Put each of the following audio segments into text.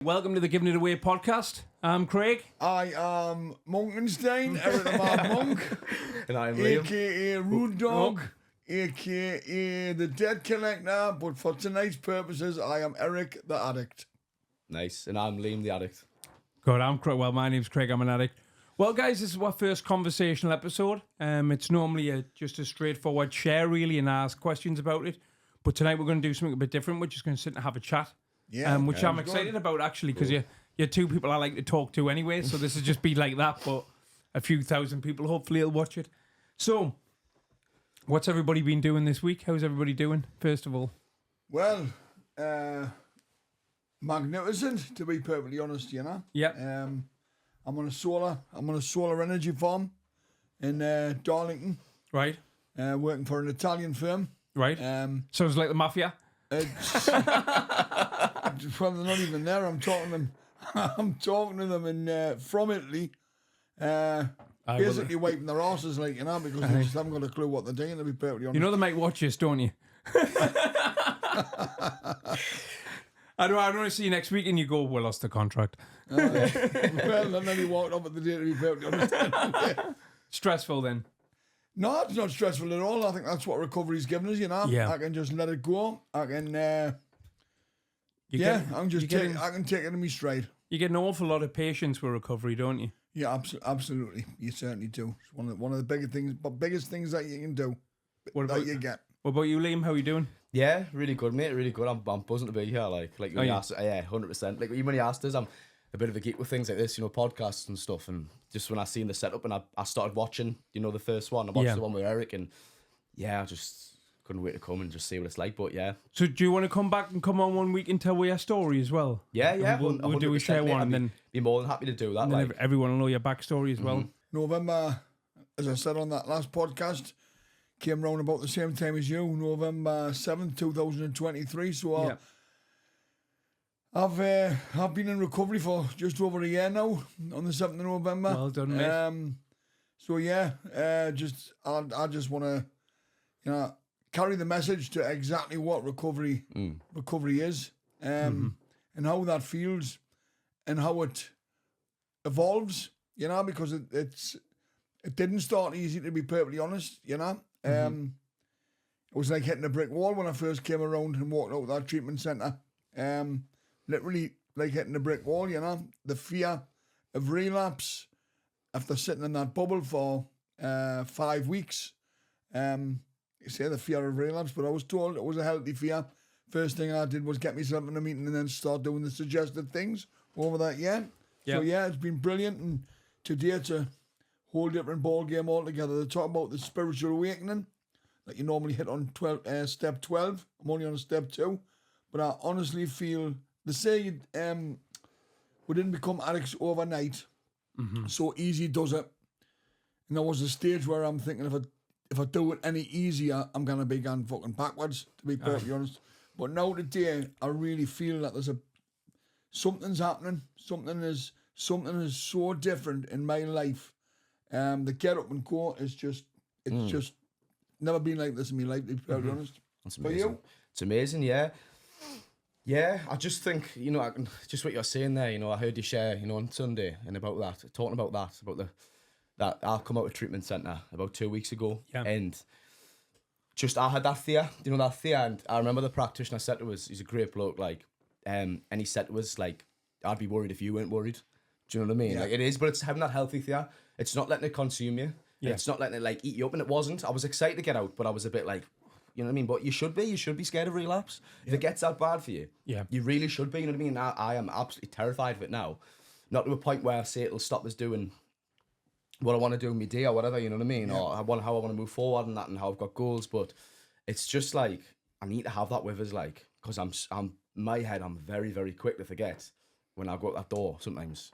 Welcome to the Giving It Away podcast. I'm Craig. I am Monkenstein, Eric the Mad Monk, And I'm Liam. aka Rude Dog, aka the Dead Collector, but for tonight's purposes, I am Eric the Addict. Nice. And I'm Liam the Addict. Good, I'm Craig. Well, my name's Craig. I'm an addict. Well, guys, this is our first conversational episode. It's normally just a straightforward share, really, and ask questions about it. But tonight we're going to do something a bit different. We're just going to sit and have a chat. Yeah, which I'm excited about, actually, because you're two people I like to talk to anyway, so this will just be like that, but a few thousand people hopefully will watch it. So, what's everybody been doing this week? How's everybody doing, first of all? Well, magnificent, to be perfectly honest, you know. Yeah. I'm on a solar energy farm in Darlington, Right. working for an Italian firm. Right. Sounds like the mafia. Well, they're not even there. I'm talking to them in from Italy, basically wiping their asses, like, you know, because they just haven't got a clue what they're doing, to be perfectly honest. You know they might watch this, don't you? I don't see you next week and you go, we lost the contract. Well, and then he walked up at the day, to be perfectly honest. Stressful then. No, it's not stressful at all. I think that's what recovery's given us, you know. Yeah. I can just let it go. I can, I can take it in me straight. You get an awful lot of patience with recovery, don't you? Yeah, absolutely. You certainly do. It's one of the biggest things that you can do. You get. What about you, Liam? How are you doing? Yeah, really good, mate. Really good. I'm buzzing to be here. Like when you asked, 100%. Like when you asked us, I'm a bit of a geek with things like this, you know, podcasts and stuff. And just when I seen the setup and I started watching, you know, the first one. I watched the one with Eric, and I just couldn't wait to come and just see what it's like. But yeah. So do you want to come back and come on one week and tell your story as well? Yeah. We'll do a share one, and then be more than happy to do that. And then everyone will know your backstory as well. November, as I said on that last podcast, came round about the same time as you, November 7th, 2023. So I've been in recovery for just over a year now, on the 7th of November. Well done, mate. So yeah, I just want to, you know, carry the message to exactly what recovery is, and how that feels, and how it evolves, you know, because it didn't start easy, to be perfectly honest, you know. It was like hitting a brick wall when I first came around and walked out of that treatment centre. Literally like hitting a brick wall, you know. The fear of relapse after sitting in that bubble for 5 weeks. You say the fear of relapse, but I was told it was a healthy fear. First thing I did was get myself in a meeting and then start doing the suggested things over that year. Yep. So yeah, it's been brilliant, and today it's a whole different ball game altogether. They talk about the spiritual awakening that you normally hit on step 12. I'm only on step 2, but I honestly feel they say we didn't become addicts overnight. So easy does it. And there was a stage where I'm thinking if I do it any easier, I'm gonna be going fucking backwards, to be perfectly honest. But now today, I really feel that something's happening. Something is so different in my life. The get up and go is just never been like this in my life, to be perfectly honest. That's amazing. For you? It's amazing, yeah. Yeah, I just think, you know, just what you're saying there, you know, I heard you share, you know, on Sunday and about that I come out of treatment centre about 2 weeks ago, and just I had that fear, you know, and I remember the practitioner said to us, he's a great bloke, like, and he said to us, like, I'd be worried if you weren't worried. Do you know what I mean? Yeah. Like, it is, but it's having that healthy fear. It's not letting it consume you. Yeah. It's not letting it, like, eat you up, and it wasn't. I was excited to get out, but I was a bit like, you know what I mean? But you should be scared of relapse. If it gets that bad for you, you really should be, you know what I mean? I am absolutely terrified of it now. Not to a point where I say it'll stop us doing what I want to do in my day or whatever, you know what I mean? Or how I want to move forward and that, and how I've got goals. But it's just like, I need to have that with us, like, because I'm my head, I'm very, very quick to forget when I go out that door. Sometimes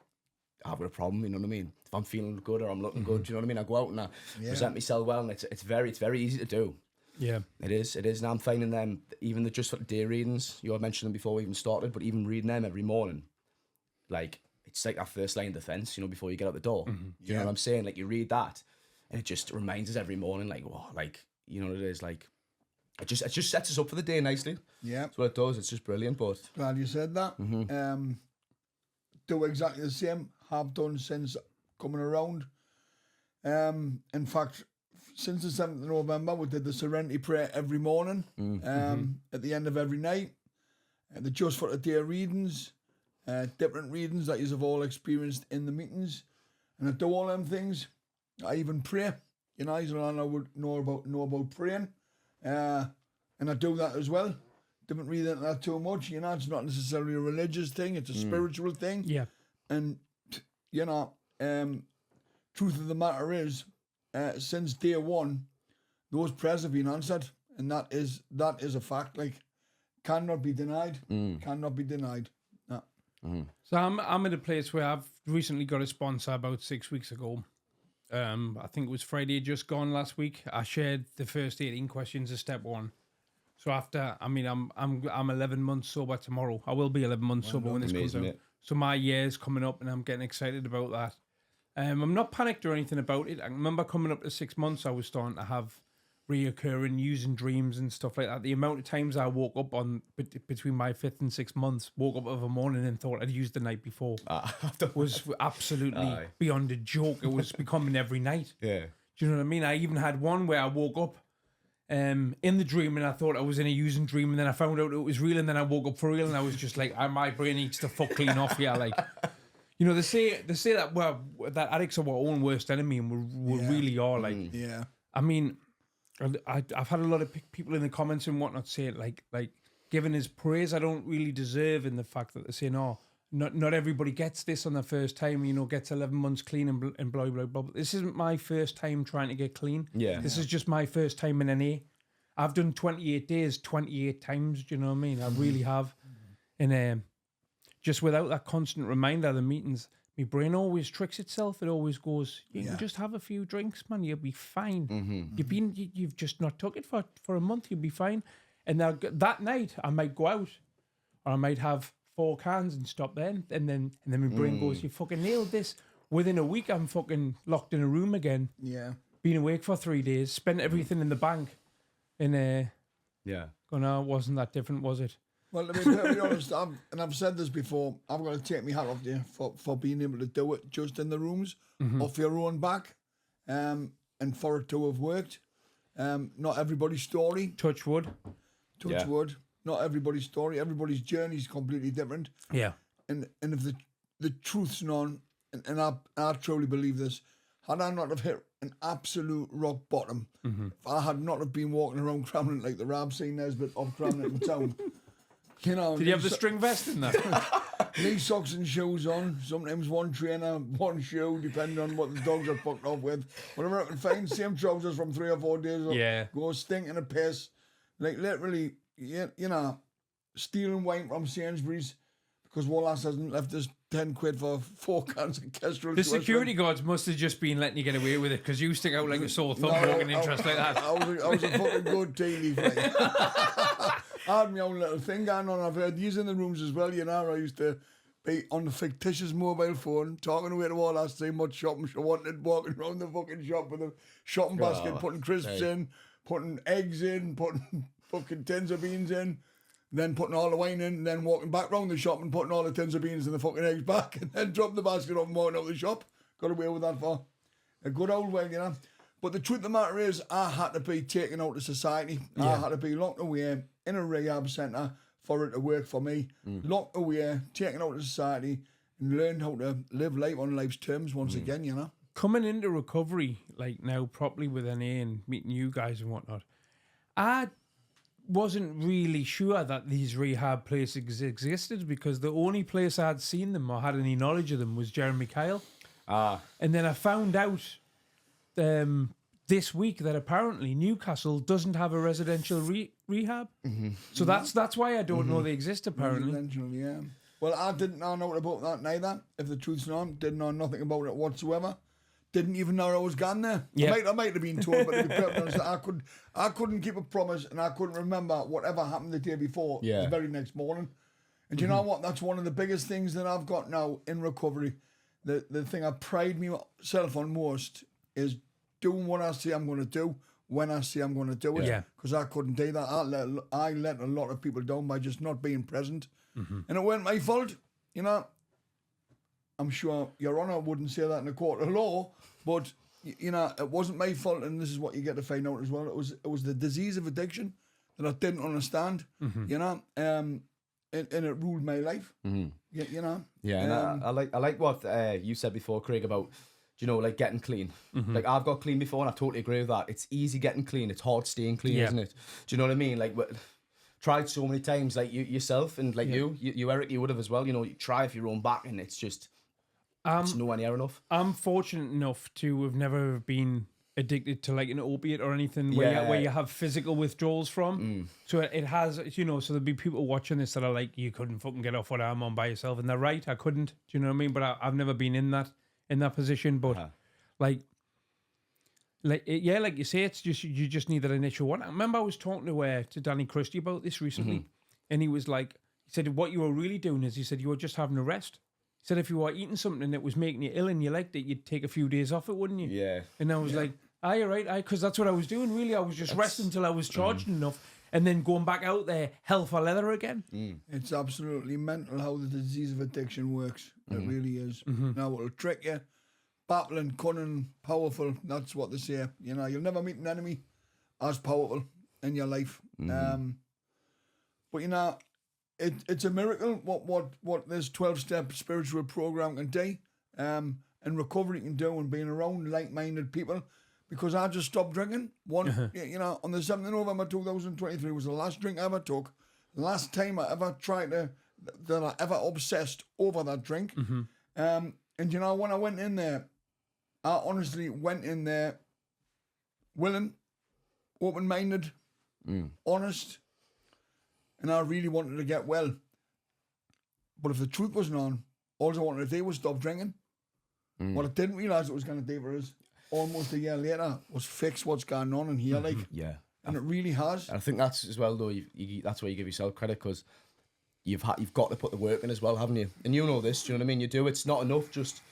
I've got a problem, you know what I mean? If I'm feeling good or I'm looking good, do you know what I mean? I go out and I present myself well, and it's very easy to do. Yeah, it is. And I'm finding them, even just for the day readings, you had mentioned them before we even started, but even reading them every morning, like, it's like our first line of defense, you know, before you get out the door. You know what I'm saying? Like, you read that, and it just reminds us every morning, like, whoa, like, you know what it is, like, it just sets us up for the day nicely. Yeah, that's what it does. It's just brilliant. But glad you said that. do exactly the same. Have done since coming around. In fact, since the 7th of November, we did the Serenity Prayer every morning, at the end of every night. The Just for Today readings, different readings that you've all experienced in the meetings. And I do all them things. I even pray. You know, I would know about praying. And I do that as well. Don't read into that too much. You know, it's not necessarily a religious thing. It's a spiritual thing. Yeah. And, you know, truth of the matter is, since day one, those prayers have been answered. And that is a fact. Like, cannot be denied. Cannot be denied. No. So I'm at a place where I've recently got a sponsor about 6 weeks ago. I think it was Friday just gone last week. I shared the first 18 questions of step one. So after, I mean, I'm 11 months sober tomorrow. I will be 11 months sober when this comes out. So my year's coming up and I'm getting excited about that. I'm not panicked or anything about it. I remember coming up to 6 months, I was starting to have reoccurring using dreams and stuff like that. The amount of times I woke up on between my 5th and 6th months, woke up of a morning and thought I'd used the night before, was absolutely beyond a joke. It was becoming every night. Yeah. Do you know what I mean? I even had one where I woke up in the dream and I thought I was in a using dream, and then I found out it was real, and then I woke up for real, and I was just like, my brain needs to fuck clean off here. Like, you know, they say that that addicts are our own worst enemy, and we really are. Like, I mean, I've had a lot of people in the comments and whatnot say it like giving his praise I don't really deserve, in the fact that they're saying, oh, not everybody gets this on their first time, you know, gets 11 months clean and blah, blah, blah. This isn't my first time trying to get clean. Yeah. This is just my first time in NA. I've done 28 days, 28 times, do you know what I mean? I really have. And just without that constant reminder of the meetings, my brain always tricks itself. It always goes, you can just have a few drinks, man. You'll be fine. You've just not took it for a month. You'll be fine. And that night, I might go out, or I might have 4 cans and stop then. And then my brain goes, you fucking nailed this. Within a week, I'm fucking locked in a room again. Yeah. Been awake for 3 days. Spent everything in the bank. And going, oh, wasn't that different, was it? Well, to be perfectly honest, I've said this before, I've got to take my hat off to you for being able to do it just in the rooms, off your own back, and for it to have worked. Not everybody's story. Touch wood. Touch wood. Not everybody's story. Everybody's journey is completely different. Yeah. And if the truth's known, and I truly believe this, had I not have hit an absolute rock bottom, if I had not have been walking around Cramlin like the Rab scene Nesbitt of Cramlin in town, you know, did you have the string vest in that? knee socks and shoes on, sometimes one trainer, one shoe, depending on what the dogs are fucked off with. Whatever I can find, same trousers from 3 or 4 days ago, go stinking a piss. Like literally, you know, stealing wine from Sainsbury's because Wallace hasn't left us 10 quid for 4 cans of Kestrel. The security guards must have just been letting you get away with it because you stick out like a sore thumb walking interest like that. I was a fucking good tea leaf. Like. I had my own little thing going on. I've heard these in the rooms as well, you know. I used to be on the fictitious mobile phone, talking away to Wallace, saying what shopping she wanted, walking around the fucking shop with a shopping basket, putting crisps in, putting eggs in, putting fucking tins of beans in, then putting all the wine in, and then walking back round the shop and putting all the tins of beans and the fucking eggs back, and then dropping the basket off and walking out the shop. Got away with that for a good old while, you know. But the truth of the matter is, I had to be taken out of society. I had to be locked away in a rehab centre for it to work for me. Locked away, taken out of society, and learned how to live life on life's terms once again, you know. Coming into recovery, like now, properly with NA and meeting you guys and whatnot, I wasn't really sure that these rehab places existed, because the only place I'd seen them or had any knowledge of them was Jeremy Kyle. And then I found out this week that apparently Newcastle doesn't have a residential rehab. So that's why I don't know they exist, apparently. Residential, yeah. Well, I didn't know nothing about that neither, if the truth's known. Didn't know nothing about it whatsoever. Didn't even know I was gone there. I might have been told, but to be perfectly honest, I couldn't keep a promise, and I couldn't remember whatever happened the day before the very next morning. And you know what? That's one of the biggest things that I've got now in recovery. The thing I pride myself on most is doing what I say I'm going to do when I say I'm going to do it. Because I couldn't do that. I let a lot of people down by just not being present. And it weren't my fault, you know. I'm sure Your Honour wouldn't say that in a court of law, but you know, it wasn't my fault, and this is what you get to find out as well. It was the disease of addiction that I didn't understand, you know, and it ruled my life, you know. Yeah, and I like what you said before, Craig, about, you know, like getting clean. Like I've got clean before, and I totally agree with that. It's easy getting clean. It's hard staying clean, isn't it? Do you know what I mean? Like, tried so many times, like you yourself, and like you Eric, you would have as well. You know, you try for your own back, and it's just it's nowhere near enough. I'm fortunate enough to have never been addicted to like an opiate or anything where you have physical withdrawals from. So it has, you know, so there'll be people watching this that are like, you couldn't fucking get off what I'm on by yourself, and they're right, I couldn't. Do you know what I mean? But I've never been in that position. But like you say, it's just you just need that initial one. I remember I was talking to Danny Christie about this recently, and he was like, he said what you were really doing is, he said, you were just having a rest. He said if you were eating something that was making you ill and you liked it, you'd take a few days off it, wouldn't you? Yeah. And I was like, you're right, because that's what I was doing. Really, I was just resting until I was charged enough, and then going back out there hell for leather again. It's absolutely mental how the disease of addiction works. It really is. Now it'll trick you. Battling, cunning, powerful. That's what they say. You know, you'll never meet an enemy as powerful in your life. But you know, it's a miracle what this 12-step spiritual program can do, and recovery can do, and being around like-minded people. Because I just stopped drinking. You know, on the 7th of November 2023 was the last drink I ever took. Last time I ever that I ever obsessed over that drink. And you know, when I went in there, I honestly went in there willing, open-minded, honest, and I really wanted to get well. But if the truth wasn't on, all I wanted to do was stop drinking. What I didn't realise it was going to do for us, almost a year later, was fix what's going on in here, like. Yeah. And it really has. And I think that's as well, though, that's where you give yourself credit, because you've got to put the work in as well, haven't you? And you know this, do you know what I mean? You do. It's not enough just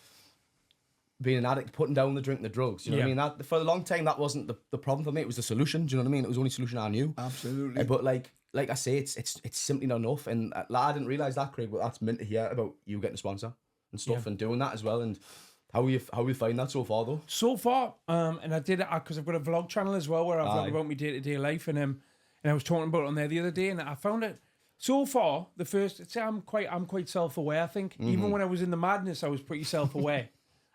being an addict, putting down the drink and the drugs. You know what I mean? That for a long time, that wasn't the problem for me. It was the solution. Do you know what I mean? It was the only solution I knew. Absolutely. But like I say, it's simply not enough. And I didn't realise that, Craig, but that's meant to hear about you getting a sponsor and stuff and doing that as well. And how you find that so far, though? So far, and I did it because I've got a vlog channel as well where I vlog about my day-to-day life, and I was talking about it on there the other day, and I found it. So far, the first, say I'm quite self-aware, I think. Even when I was in the madness, I was pretty self-aware.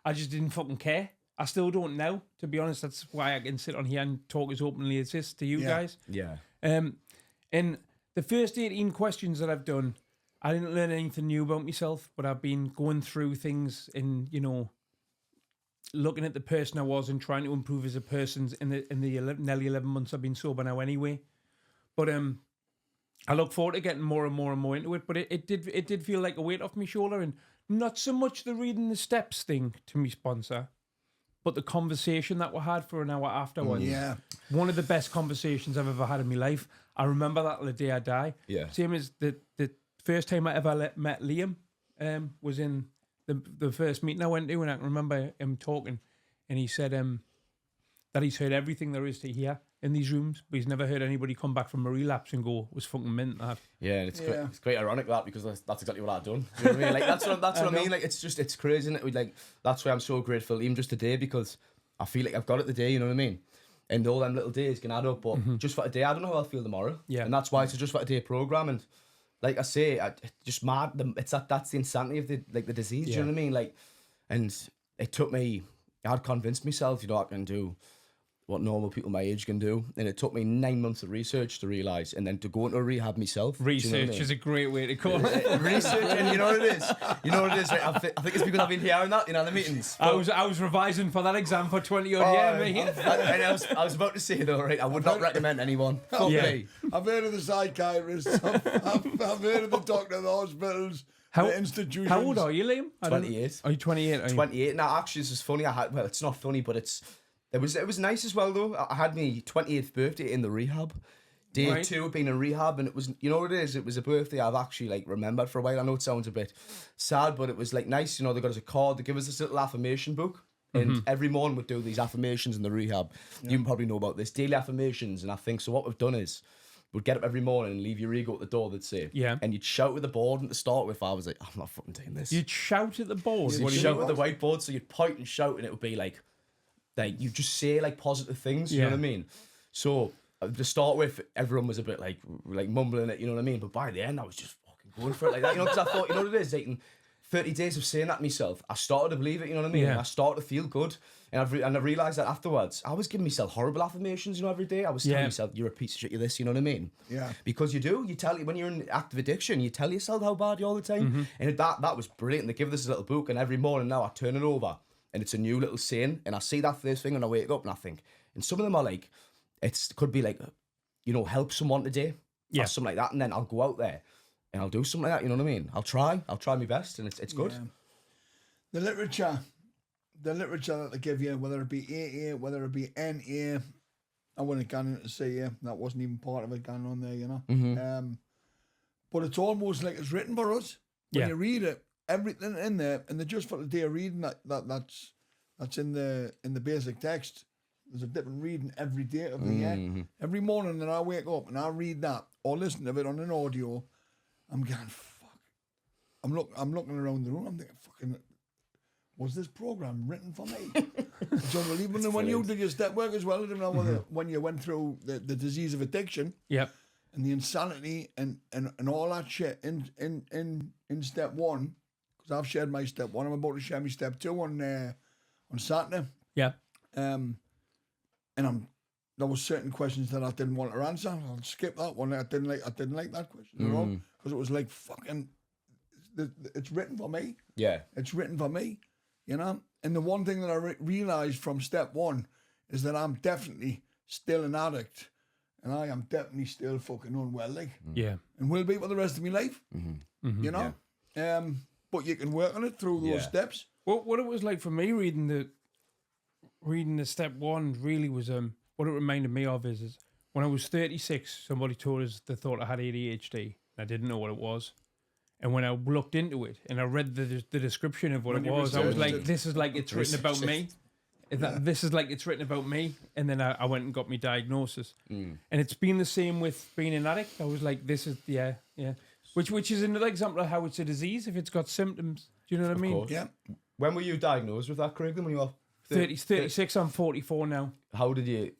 I just didn't fucking care. I still don't now, to be honest. That's why I can sit on here and talk as openly as this to you guys. Yeah. And the first 18 questions that I've done, I didn't learn anything new about myself, but I've been going through things in, you know, looking at the person I was and trying to improve as a person in the nearly 11 months I've been sober now anyway. But I look forward to getting more and more and more into it. But it did feel like a weight off my shoulder, and not so much the reading the steps thing to me sponsor, but the conversation that we had for an hour afterwards. Yeah. One of the best conversations I've ever had in my life. I remember that the day I die. Yeah. Same as the first time I ever met Liam was in the first meeting I went to, and I can remember him talking, and he said that he's heard everything there is to hear in these rooms, but he's never heard anybody come back from a relapse and go, was fucking mint that. Yeah, and it's quite ironic that, because that's exactly what I've done. You know what I mean? Like that's what I mean. Like it's crazy, isn't it? Like that's why I'm so grateful, even just today, because I feel like I've got it today. You know what I mean? And all them little days can add up, but just for today, I don't know how I'll feel tomorrow. Yeah, and that's why it's a just for today program. And like I say, just mad. That's the insanity of the disease. Yeah. Do you know what I mean? Like, and it took me. I'd convinced myself, you know, I can do what normal people my age can do, and it took me 9 months of research to realise, and then to go into a rehab myself. Research is a great way to call it. Research, and you know what it is. You know what it is. Right? I think it's because I've been hearing that, you know, in the meetings. But I was revising for that exam for 20 odd years. And I was about to say though, right? I would not recommend anyone. Me. I've heard of the psychiatrists. I've heard of the doctor, the hospitals. The institutions. How old are you, Liam? 28. Are you 28? 28. Now, actually, this is funny. It's not funny, but it was nice as well, though. I had my 28th birthday in the rehab. Day 2 of being in rehab, and it was, you know what it is? It was a birthday I've actually, like, remembered for a while. I know it sounds a bit sad, but it was, like, nice. You know, they got us a card. They give us this little affirmation book. And every morning we'd do these affirmations in the rehab. Yeah. You probably know about this. Daily affirmations. And I think, so what we've done is, would get up every morning and leave your ego at the door, they'd say. Yeah. And you'd shout at the board, and to start with, I was like, I'm not fucking doing this. You'd shout at the board. So What you'd do you shout at the whiteboard, so you'd point and shout, and it would be like you just say like positive things, you know Yeah. what I mean? So to start with, everyone was a bit like mumbling it, you know what I mean? But by the end, I was just fucking going for it like that, you know, because I thought, you know what it is, like, in 30 days of saying that myself, I started to believe it, you know what I mean? Yeah. And I started to feel good. And I realised that afterwards, I was giving myself horrible affirmations, you know, every day. I was telling myself, you're a piece of shit, you're this, you know what I mean? Yeah. Because you do. You tell, when you're in active addiction, you tell yourself how bad you are all the time. And that was brilliant. They give this little book, and every morning now I turn it over, and it's a new little saying, and I see that first thing, and I wake up, and I think, and some of them are like, could be like, you know, help someone today, or something like that, and then I'll go out there, and I'll do something like that, you know what I mean? I'll try my best, and it's good. Yeah. The literature that they give you, whether it be AA, whether it be NA, I wouldn't have gone into CA, that wasn't even part of it going on there, you know. But it's almost like it's written for us. When you read it, everything in there, and just for the day of reading that's in the basic text. There's a different reading every day of the year. Every morning that I wake up and I read that or listen to it on an audio, I'm going, fuck. I'm looking around the room, I'm thinking, fucking, was this program written for me? It's unbelievable. And when you did your step work as well, I don't know whether when you went through the disease of addiction, and the insanity and all that shit in step one, because I've shared my step one, I'm about to share my step two on Saturday. Yeah. And there was certain questions that I didn't want to answer. I'll skip that one. I didn't like that question at all, because it was like, fucking, it's written for me. Yeah. It's written for me, you know? And the one thing that I realised from step one is that I'm definitely still an addict, and I am definitely still fucking unwell, like. Yeah. And will be for the rest of my life, you know? Yeah. But you can work on it through those steps. What it was like for me reading the step one really was what it reminded me of is when I was 36, somebody told us they thought I had ADHD. I didn't know what it was. And when I looked into it and I read the description of what it was, I was like, this is like it's written about me. This is like it's written about me. And then I went and got my diagnosis. And it's been the same with being an addict. I was like, this is, yeah. Which is another example of how it's a disease if it's got symptoms. Do you know what I mean? Course. Yeah. When were you diagnosed with that, Craig? When you were 36, I'm 44 now. How did you,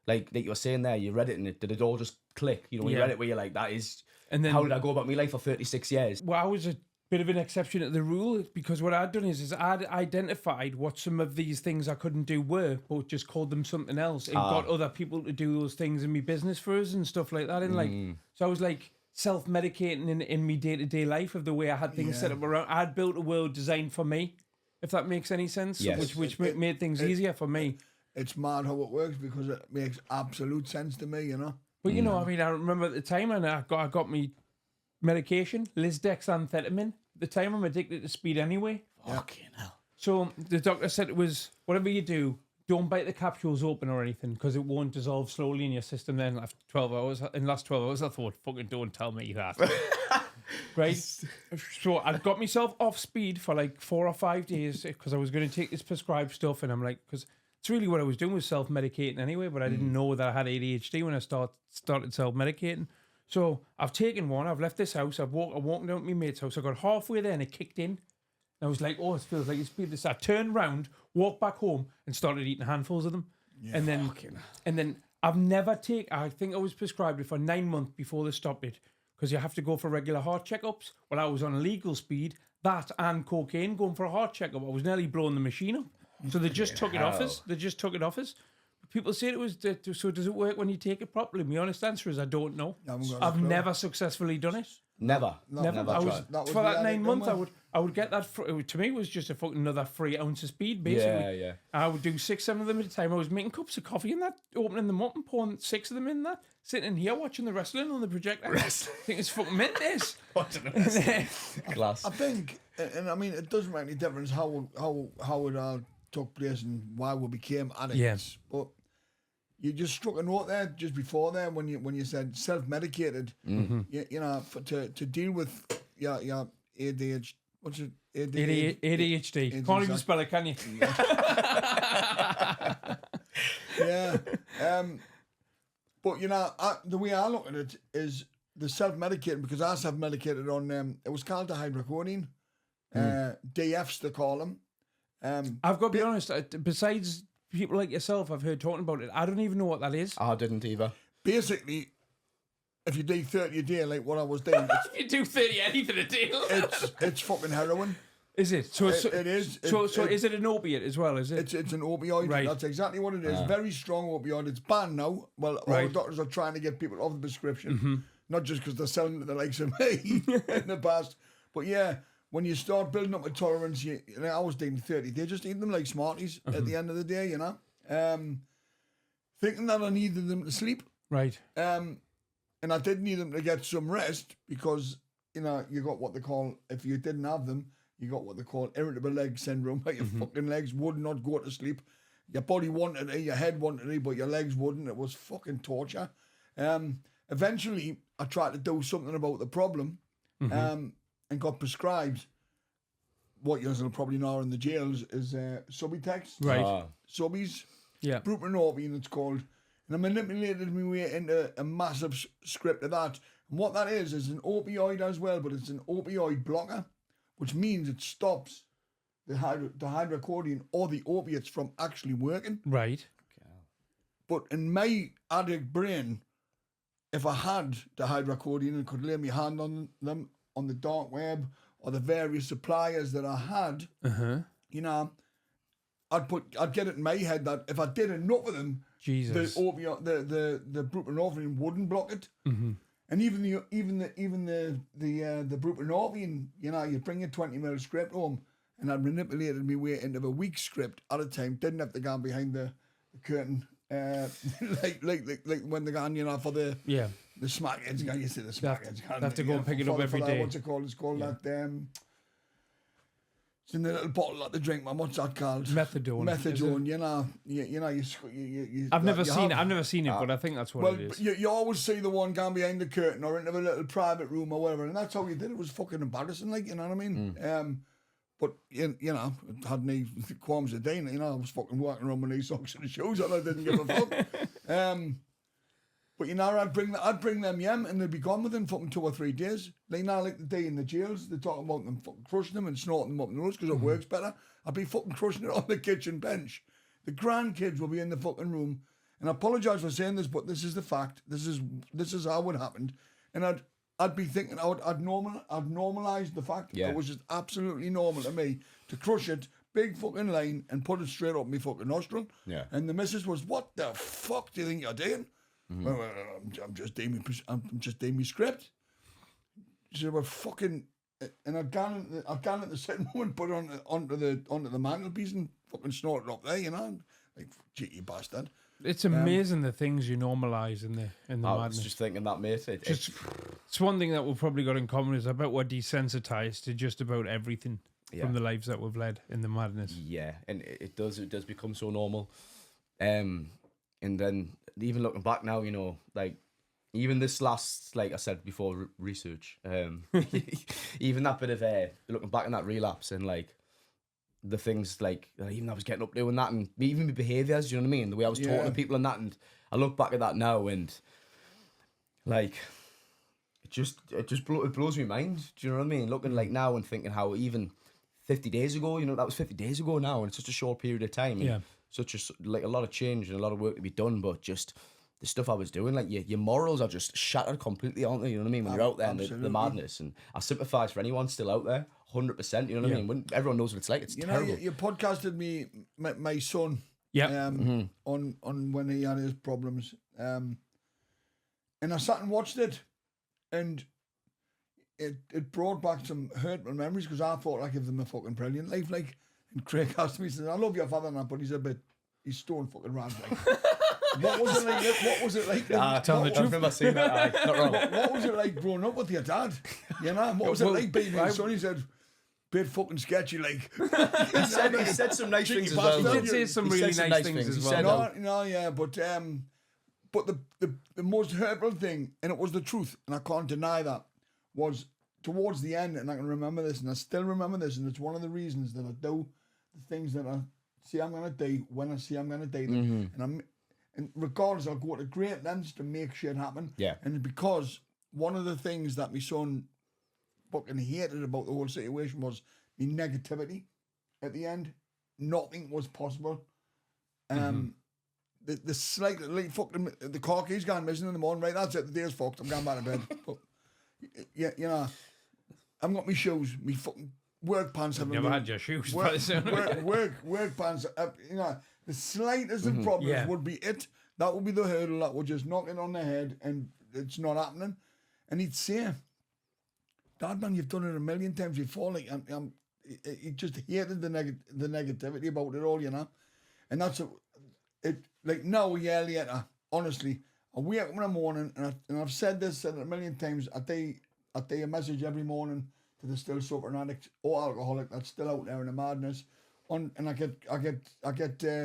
like you were saying there, you read it and did it all just click? You know, when you read it where you're like, that is, and then, how did I go about my life for 36 years? Well, I was a bit of an exception to the rule, because what I'd done is I'd identified what some of these things I couldn't do were, but just called them something else and got other people to do those things in my business for us and stuff like that. And so I was like self-medicating in my day-to-day life of the way I had things set up around. I'd built a world designed for me, if that makes any sense, which made things easier for me. It's mad how it works, because it makes absolute sense to me, you know. But you know, I mean, I remember at the time, and I got me medication, lisdexamphetamine. At the time, I'm addicted to speed anyway. Fucking hell. So the doctor said it was, whatever you do, don't bite the capsules open or anything, because it won't dissolve slowly in your system then after 12 hours. In the last 12 hours, I thought, fucking don't tell me that. Right? So I got myself off speed for like 4 or 5 days because I was going to take this prescribed stuff, and I'm like, because it's really what I was doing was self-medicating anyway, but I didn't know that I had ADHD when I started self-medicating. So I've taken one, I've left this house, I walked down to my mate's house, I got halfway there and it kicked in. And I was like, oh, it feels like it's been this. I turned round, walked back home and started eating handfuls of them. Yeah, and then I've never I think I was prescribed it for 9 months before they stopped it, because you have to go for regular heart checkups. Well, I was on illegal speed, that and cocaine, going for a heart checkup. I was nearly blowing the machine up. So they just took it off us. People say it was, so does it work when you take it properly? My honest answer is I don't know. I've never successfully done it. Never. I was, for that 9 months, I would get that. To me, it was just a fucking another 3 ounce of speed, basically. Yeah. I would do 6, 7 of them at a time. I was making cups of coffee and that, opening them up and pouring 6 of them in that, sitting in here watching the wrestling on the projector. I think it's fucking mint, this. Watching the wrestling. Class. I think, and I mean, it doesn't make any difference how it all took place and why we became addicts. Yeah. But you just struck a note there just before there when you said self-medicated. You know, to deal with your ADHD. What's it? ADHD. Can't even spell it, can you? Yeah. But the way I look at it is the self-medicating, because I self-medicated on it was called dihydrocodeine, DFs they call them. I've got to be honest. Besides people like yourself, I've heard talking about it. I don't even know what that is. I didn't either. Basically, if you do 30 a day, like what I was doing, You do 30 anything a day. it's fucking heroin. Is it? So It is. So is it an opiate as well? Is it? It's an opioid. Right. That's exactly what it is. Very strong opioid. It's banned now. Well, all Right. doctors are trying to get people off the prescription, not just because they're selling it to the likes of me in the past. But yeah, when you start building up a tolerance, I was doing 30. They just eat them like Smarties at the end of the day, thinking that I needed them to sleep. Right. And I did need them to get some rest because, you got what they call, if you didn't have them, you got what they call irritable leg syndrome, where your fucking legs would not go to sleep. Your body wanted it, your head wanted it, but your legs wouldn't. It was fucking torture. Eventually, I tried to do something about the problem and got prescribed what you'll probably know in the jails is Subutex. Right. Subbies. Yeah. Buprenorphine, it's called. And I manipulated my way into a massive script of that. And what that is an opioid as well, but it's an opioid blocker, which means it stops the hydrocodone or the opiates from actually working. Right. But in my addict brain, if I had the hydrocodone and could lay my hand on them on the dark web or the various suppliers that I had, I'd get it in my head that if I did enough of them, Jesus. the opioid, the buprenorphine wouldn't block it. And even the buprenorphine, you bring a 20 ml script home, and I'd manipulated my way into a week script at a time. Didn't have to go behind the curtain, like when they gone, for the smackheads. You see the smackheads. They have to go and pick it up every day. What's it called? It's called that. It's in the little bottle that they drink, man. What's that called? Methadone. Methadone. I've never seen it. I've never seen it, but I think that's what it is. You always see the one going behind the curtain or into a little private room or whatever, and that's how you did it. It was fucking embarrassing, like, you know what I mean? But it had any qualms a day. I was fucking walking around with these socks and shoes on. I didn't give a fuck. But I'd bring them home and they'd be gone within fucking 2 or 3 days. Like the day in the jails, they're talking about them fucking crushing them and snorting them up in the nose because it works better. I'd be fucking crushing it on the kitchen bench. The grandkids will be in the fucking room. And I apologise for saying this, but this is the fact. This is how it happened. And I'd be thinking I'd normalise the fact. Yeah. It was just absolutely normal to me to crush it, big fucking line, and put it straight up my fucking nostril. Yeah. And the missus was, "What the fuck do you think you're doing?" Well, I'm just doing my script. She said, "Well, fucking," and I'd gone at the sitting room and put it onto the mantelpiece and fucking snorted up there, like cheeky bastard. It's amazing the things you normalise in the I madness. was just thinking that, mate. It's one thing that we've probably got in common is I bet we're desensitised to just about everything from the lives that we've led in the madness. Yeah, and it does become so normal. And then even looking back now, like even this last, like I said before, research, even that bit of looking back on that relapse and like the things like even I was getting up doing that and even my behaviours, you know what I mean? The way I was talking to people and that, and I look back at that now and like it blows my mind. Do you know what I mean? Looking like now and thinking how even 50 days ago, that was 50 days ago now, and it's such a short period of time. And such a lot of change and a lot of work to be done, but just the stuff I was doing, like your morals are just shattered completely, aren't they? You know what I mean? When you're out there in the madness, and I sympathise for anyone still out there, 100%. You know what I mean? When everyone knows what it's like, it's terrible. You podcasted me, my son, on when he had his problems, and I sat and watched it, and it brought back some hurtful memories because I thought I gave them a fucking brilliant life, like. And Craig asked me, he said, "I love your father now, but he's stone fucking rad, like." What was it like? Tell the truth. I've never seen that. Not wrong. What was it like growing up with your dad? What was it like being his son? He said, "Bit fucking sketchy, like." He said some nice things as well. He did say some really nice things as well. But the most hurtful thing, and it was the truth, and I can't deny that, was towards the end, and I can remember this, and I still remember this, and it's one of the reasons that I do the things that I say I'm going to do when I say I'm going to do them. And regardless, I'll go to great lengths to make shit happen. Yeah. And because one of the things that my son fucking hated about the whole situation was the negativity at the end. Nothing was possible. The slight, like, fucking, the car keys gone missing in the morning, right? That's it, the day's fucked, I'm going back to bed. But, yeah, you know, I've got my shoes, my fucking work pants. I've never had your shoes. Work pants, you know, the slightest of problems would be it. That would be the hurdle that would just knock it on the head, and it's not happening. And he'd say, Dad, man, you've done it a million times before. Like, he just hated the negativity about it all, you know. And that's it. Like now, a year later, honestly, I wake up in the morning, and I've said this a million times. I do a message every morning to the still suffering addict or alcoholic that's still out there in the madness. And I get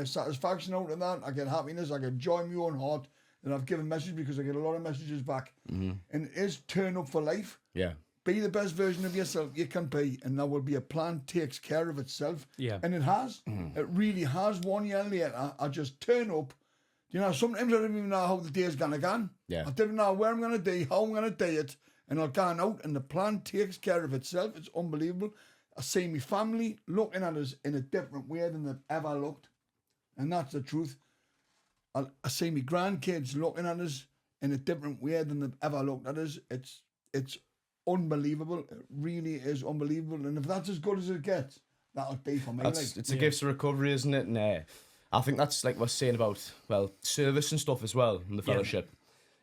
satisfaction out of that. I get happiness. I get joy in my own heart that I've given message, because I get a lot of messages back. And it is turn up for life. Yeah. Be the best version of yourself you can be, and there will be a plan takes care of itself. Yeah. And it has. It really has. 1 year later, I just turn up. You know, sometimes I don't even know how the day's gonna go. Yeah. I don't know where I'm gonna do, how I'm gonna do it, and I'll go out, and the plan takes care of itself. It's unbelievable. I see my family looking at us in a different way than they've ever looked, and that's the truth. I see my grandkids looking at us in a different way than they've ever looked at us. It's unbelievable. It really is unbelievable. And if that's as good as it gets, that'll be for me. It's a gift of recovery, isn't it? And I think that's like we're saying about, well, service and stuff as well in the fellowship.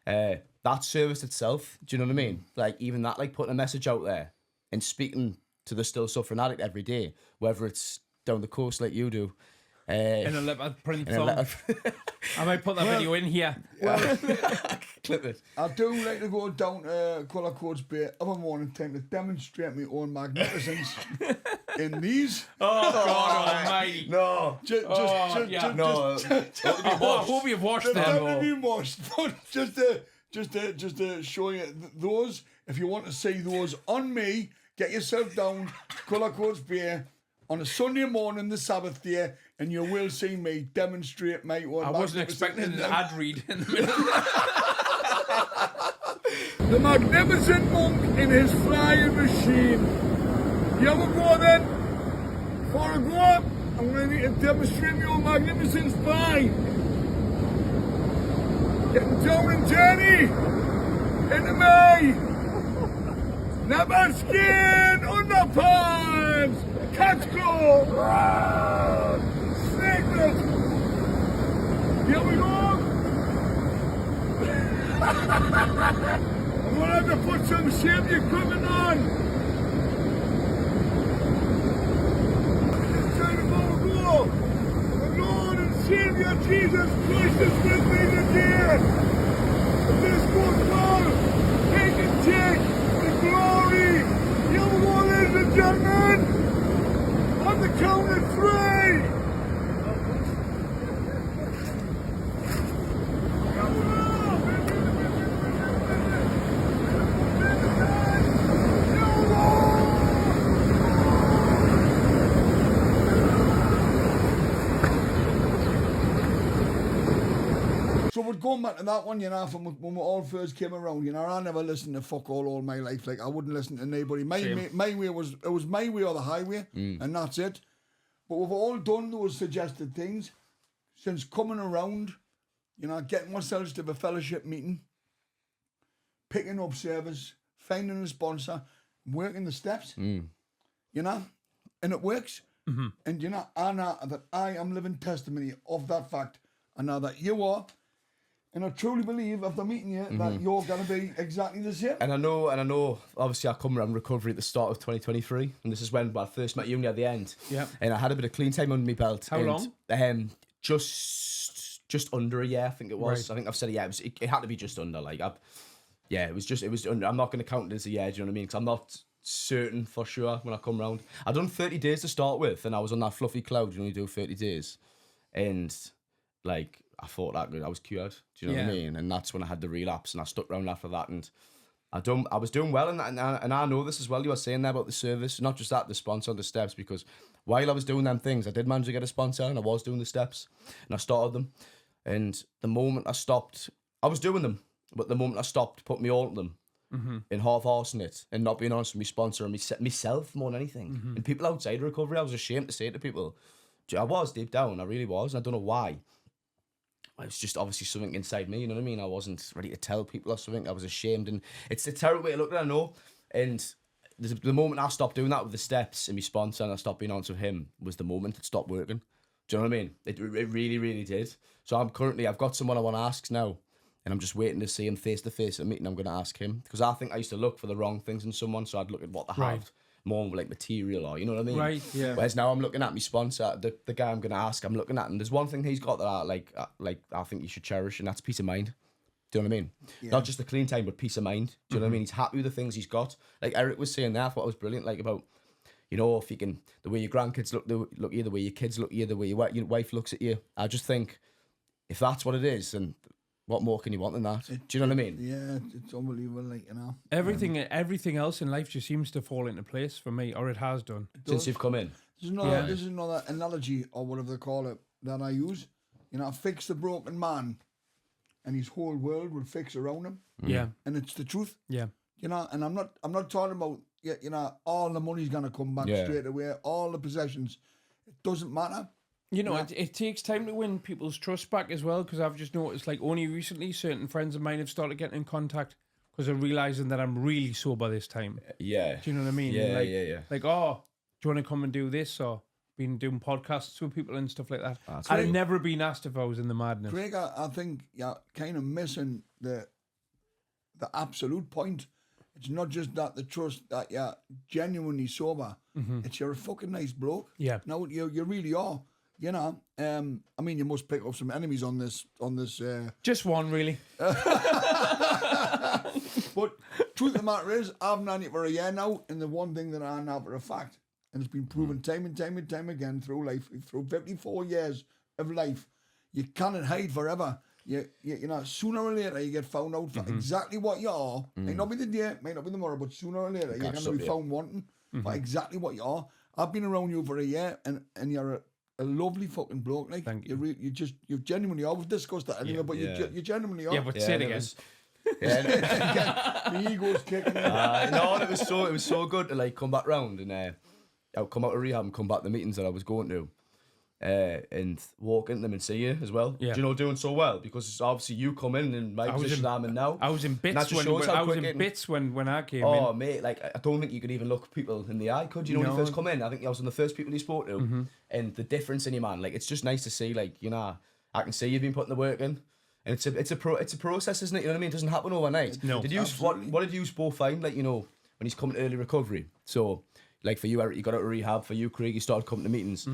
That service itself, do you know what I mean? Like even that, like putting a message out there and speaking to the still suffering addict every day, whether it's down the coast like you do. In a leopard print song. I might put that video in here. Well, clip it. I do like to go down to Colour Codes Bay every morning time to demonstrate my own magnificence in these. Oh, God almighty. No. I hope you've washed them. They've never been washed, but just to show you those, if you want to see those on me, get yourself down Colour Codes Bay on a Sunday morning, the Sabbath day, and you will see me demonstrate my own. I wasn't expecting an ad read in the middle. The magnificent monk in his flying machine. You ever go then? For a go, I'm going to need to demonstrate your magnificence by getting down and dirty into me. Never skin underpants. Catch go! Snake. Here we go! I'm gonna have to put some safety equipment on! Inside of our goal! The Lord and Savior Jesus Christ is with me today! If this goes well, He can take the glory! Here we go, ladies and gentlemen! On the count of 3! So we're going back to that one, you know, from when we all first came around, you know, I never listened to fuck all my life. Like, I wouldn't listen to anybody. My way was my way or the highway, and that's it. But we've all done those suggested things since coming around, you know, getting ourselves to the fellowship meeting, picking up service, finding a sponsor, working the steps, you know, and it works. Mm-hmm. And, you know, I know that I am living testimony of that fact. I know that you are. And I truly believe after meeting you that you're going to be exactly the same. And I know, obviously I come around recovery at the start of 2023, and this is when I first met you at the end. Yeah. And I had a bit of clean time under my belt. How long? Just under a year, I think it was. Right. I think I've said it had to be just under. Like, it was under. I'm not going to count it as a year, do you know what I mean? Because I'm not certain for sure when I come round. I done 30 days to start with, and I was on that fluffy cloud, you know, you do 30 days. And, like, I thought that I was cured. Do you know what I mean? And that's when I had the relapse, and I stuck around after that. And I was doing well, and I know this as well. You were saying there about the service, not just that, the sponsor, the steps. Because while I was doing them things, I did manage to get a sponsor, and I was doing the steps, and I started them. And the moment I stopped, I was doing them, but the moment I stopped putting me all into them, in half-arsing it and not being honest with my sponsor and myself more than anything. And people outside recovery, I was ashamed to say to people, I was deep down, I really was, and I don't know why. It was just obviously something inside me, you know what I mean? I wasn't ready to tell people or something. I was ashamed, and it's a terrible way to look at it, I know. And the moment I stopped doing that with the steps and my sponsor and I stopped being honest with him was the moment it stopped working. Do you know what I mean? It really, really did. So I've got someone I want to ask now. And I'm just waiting to see him face to face at a meeting. I'm going to ask him because I think I used to look for the wrong things in someone, so I'd look at what they have more like material or you know what I mean. Right. Yeah. Whereas now I'm looking at my sponsor, the guy I'm going to ask. I'm looking at him. There's one thing he's got that I think you should cherish, and that's peace of mind. Do you know what I mean? Yeah. Not just the clean time, but peace of mind. Do you know what I mean? He's happy with the things he's got. Like Eric was saying, that what was brilliant. Like about, you know, if you can, the way your grandkids look at you, the way your kids look at you, the way your wife looks at you. I just think if that's what it is, then what more can you want than that? Do you know what I mean? Yeah, it's unbelievable, like, you know. Everything else in life just seems to fall into place for me, or it has done. Since you've come in. This is another analogy, or whatever they call it, that I use. You know, fix the broken man, and his whole world will fix around him. Yeah. And it's the truth. Yeah. You know, and I'm not talking about, you know, all the money's going to come back straight away, all the possessions. It doesn't matter. You know, it takes time to win people's trust back as well, because I've just noticed, like, only recently certain friends of mine have started getting in contact because they're realising that I'm really sober this time. Yeah. Do you know what I mean? Yeah, like, yeah. Like, oh, do you want to come and do this? Or been doing podcasts with people and stuff like that. That's I'd never been asked if I was in the madness. Craig, I think you're kind of missing the absolute point. It's not just that the trust that you're genuinely sober. It's you're a fucking nice bloke. Yeah. No, you really are. You know, I mean, you must pick up some enemies on this. Just one, really. But truth of the matter is, I've known it for a year now, and the one thing that I know for a fact, and it's been proven time and time and time again through life, through 54 years of life, you cannot hide forever. You know, sooner or later you get found out for exactly what you are. May not be the day, may not be tomorrow, but sooner or later you're going to be found wanting for exactly what you are. I've been around you for a year, and you're a lovely fucking bloke. Like, thank you. You genuinely are. We've discussed that anyway, but you genuinely are. Yeah, but say it again. The ego's kicking in. No, it was so good to like come back round and I'll come out of rehab and come back to the meetings that I was going to. And walk into them and see you as well. Yeah. Do you know, doing so well because obviously you come in and my position I'm in now. I was in bits when I came in. Oh mate, like I don't think you could even look people in the eye, could you? Know, when you first come in, I think I was one of the first people you spoke to, and the difference in you, man. Like it's just nice to see, like, you know, I can see you've been putting the work in, and it's a process, isn't it? You know what I mean? It doesn't happen overnight. No, what did you both find? Like, you know, when he's coming to early recovery, so. Like for you, Eric, you got out of rehab. For you, Craig, you started coming to meetings.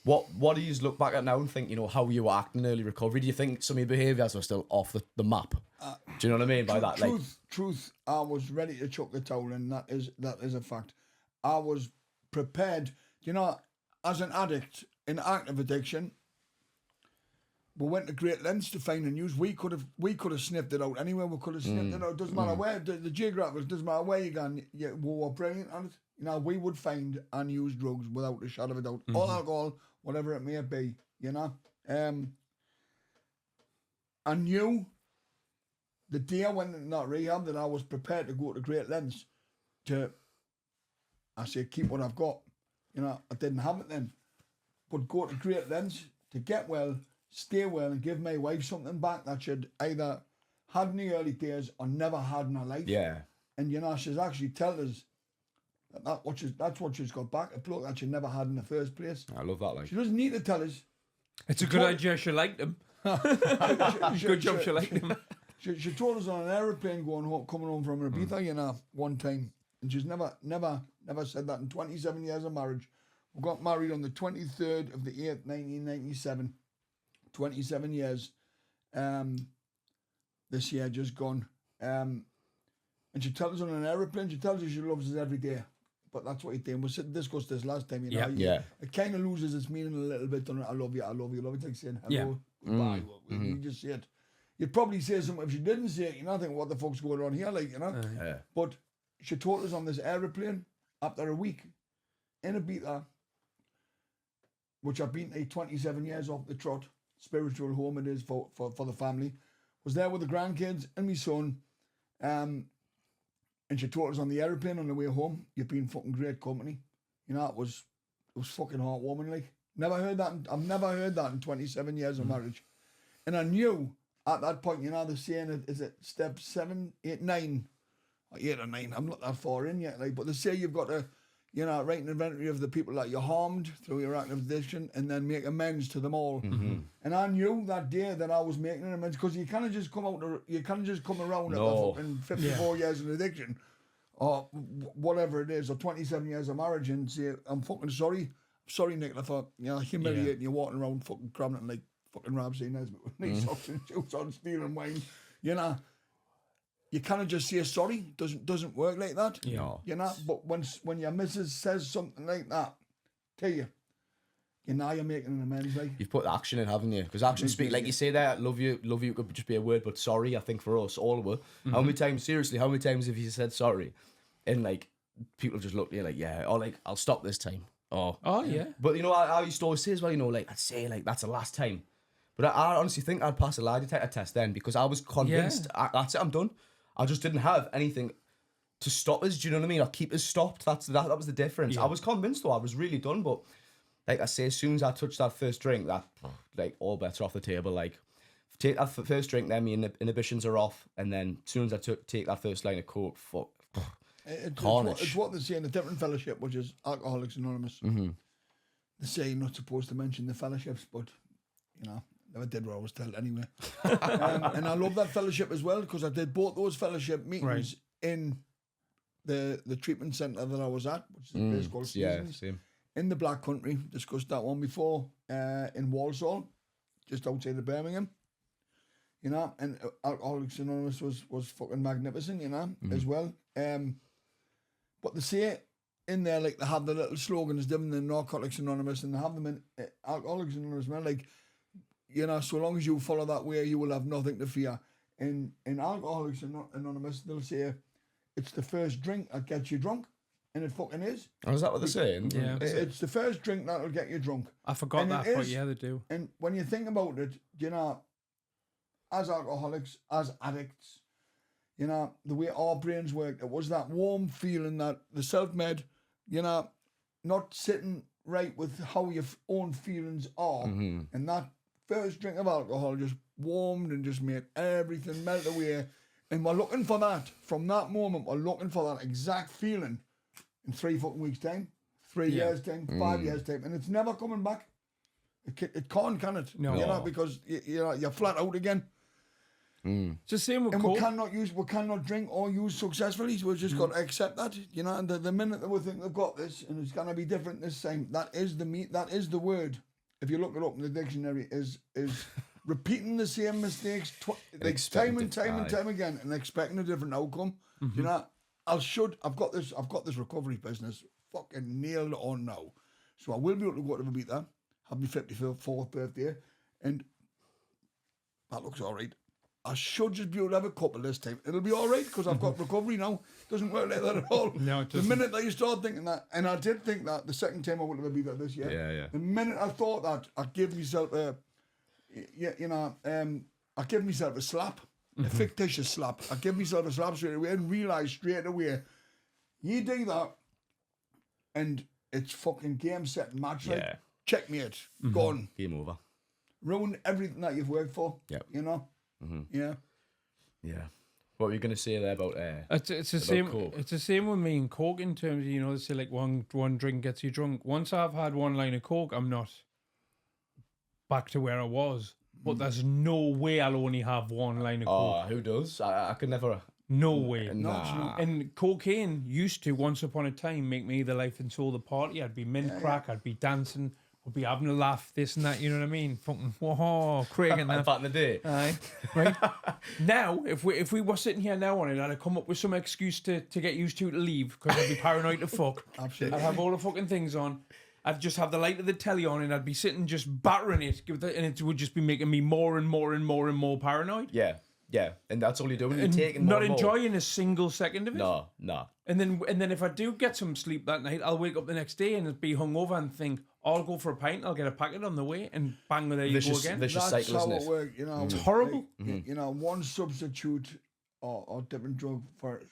What do you look back at now and think, you know, how you were acting in early recovery? Do you think some of your behaviours were still off the map? Do you know what I mean by that? Truth, I was ready to chuck the towel, and that is a fact. I was prepared. You know, as an addict in active addiction, we went to great lengths to find the news. We could have sniffed it out anywhere. We could have sniffed it out. It doesn't matter where. The geographical, it doesn't matter where you go. We were brilliant at it. You know, we would find and use drugs without a shadow of a doubt. Or alcohol, whatever it may be, you know. I knew the day I went into that rehab that I was prepared to go to great lengths to, I say, keep what I've got. You know, I didn't have it then. But go to great lengths to get well, stay well, and give my wife something back that she'd either had in the early days or never had in her life. Yeah. And, you know, she's actually told us that's what she's got back, a bloke that she never had in the first place. I love that. Like, she doesn't need to tell us. It's a good idea. She liked him. Good job. She liked him. She told us on an aeroplane coming home from Ibiza, you know, one time, and she's never said that in 27 years of marriage. We got married on the 23rd of the 8th, 1997. 27 years. This year just gone. And she tells us on an aeroplane. She tells us she loves us every day. But that's what you're doing. We discussed this last time, you know. Yeah. It kind of loses its meaning a little bit, doesn't it? I love you. It's like saying hello, goodbye. You just say it. You'd probably say something if she didn't say it. You know, think, what the fuck's going on here, like, you know? But she told us on this aeroplane, after a week, in Ibiza, which I've been 27 years off the trot, spiritual home it is for the family. Was there with the grandkids and my son. And she told us on the aeroplane on the way home, you've been fucking great company. You know, it was fucking heartwarming. Like, never heard that. I've never heard that in 27 years of marriage. And I knew at that point, you know, they're saying it, is it step 7, 8, 9? Or 8 or 9, I'm not that far in yet. Like, but they say you've got to, you know, write an inventory of the people that you harmed through your active addiction and then make amends to them all. Mm-hmm. And I knew that day that I was making an amends because you can't just come around after fucking 54 years in addiction or whatever it is, or 27 years of marriage and say, I'm fucking sorry. Sorry, Nick. I thought, you know, humiliating you walking around fucking cramming it like fucking Ramsey Nesbitt with knee socks and shoes on, stealing wine. You know, you can't just say sorry. Doesn't work like that. Yeah. You know, but when your missus says something like that to you, you know you're making an amends. Like, you've put action in, haven't you? Because action speak, like you say there, love you could just be a word, but sorry, I think for us, all of us, how many times have you said sorry? And like, people just look at you like, yeah, or like, I'll stop this time. Oh yeah. But you know, I used to always say as well, you know, like, I'd say like, that's the last time. But I honestly think I'd pass a lie detector test then because I was convinced that's it, I'm done. I just didn't have anything to stop us. Do you know what I mean? Or keep us stopped. That was the difference. I was convinced though. I was really done. But like I say, as soon as I touched that first drink, that like all bets are off the table. Like, take that first drink, then my inhibitions are off, and then as soon as I take that first line of coke, fuck, carnage. It's what they say in a different fellowship, which is Alcoholics Anonymous. Mm-hmm. They say you're not supposed to mention the fellowships, but you know. Never did what I was told anyway. And I love that fellowship as well because I did both those fellowship meetings in the treatment centre that I was at, which is a place called Seasons, in the Black Country. Discussed that one before, in Walsall, just outside of Birmingham. You know, and Alcoholics Anonymous was fucking magnificent, you know, as well. But they say in there, like, they have the little slogans, them in Narcotics Anonymous, and they have them in Alcoholics Anonymous, man, like, you know, so long as you follow that way, you will have nothing to fear. In Alcoholics Anonymous, they'll say, it's the first drink that gets you drunk. And it fucking is. Oh, is that what they're saying? Yeah. It's the first drink that'll get you drunk. I forgot that, but yeah, they do. And when you think about it, you know, as alcoholics, as addicts, you know, the way our brains work, it was that warm feeling that the self-made, you know, not sitting right with how your own feelings are. Mm-hmm. And that first drink of alcohol just warmed and just made everything melt away. And we're looking for that. From that moment, we're looking for that exact feeling in 3 fucking weeks' time, 3 years' time, 5 years' time. And it's never coming back. It can't, can it? No. You know, because you're flat out again. It's the same with and coke. we cannot drink or use successfully, so we've just got to accept that, you know. And the minute that we think they've got this and it's going to be different this time, that is the word. If you look it up in the dictionary, is repeating the same mistakes time and time again and expecting a different outcome. Mm-hmm. You know, I've got this recovery business fucking nailed on now, so I will be able to go to Ibiza, have my 54th birthday, and that looks all right. I should just be able to have a couple this time. It'll be all right because I've got recovery now. Doesn't work like that at all. No, it doesn't. The minute that you start thinking that, and I did think that the second time I went to Ibiza this year. Yeah. The minute I thought that, I gave myself I gave myself a slap, a fictitious slap. I gave myself a slap straight away and realised straight away, you do that, and it's fucking game, set, and match. Yeah. Like, checkmate, gone. Game over. Ruin everything that you've worked for. Yeah. You know. Mm-hmm. Yeah. What were you gonna say there about? It's the same. Coke? It's the same with me and coke in terms of, you know, they say like one drink gets you drunk. Once I've had one line of coke, I'm not back to where I was. But there's no way I'll only have one line of coke. Oh, who does? I could never. No way. Nah. And cocaine used to, once upon a time, make me the life and soul of the party. I'd be mint crack. I'd be dancing. We'll be having a laugh, this and that, you know what I mean? Fucking, whoa, Craig and that. Back in the day. Aye. Right? Now, if we were sitting here now on it, I'd come up with some excuse to get used to leave, because I'd be paranoid to fuck. Absolutely. I'd have all the fucking things on. I'd just have the light of the telly on, and I'd be sitting just battering it, and it would just be making me more and more and more and more paranoid. Yeah. And that's all you're doing. You're taking not enjoying a single second of it. No. And then if I do get some sleep that night, I'll wake up the next day and be hungover and think, I'll go for a pint, I'll get a packet on the way, and bang, there you go again. Vicious That's cycle, how isn't it it? works, you know. It's horrible. You know, one substitute or different drug for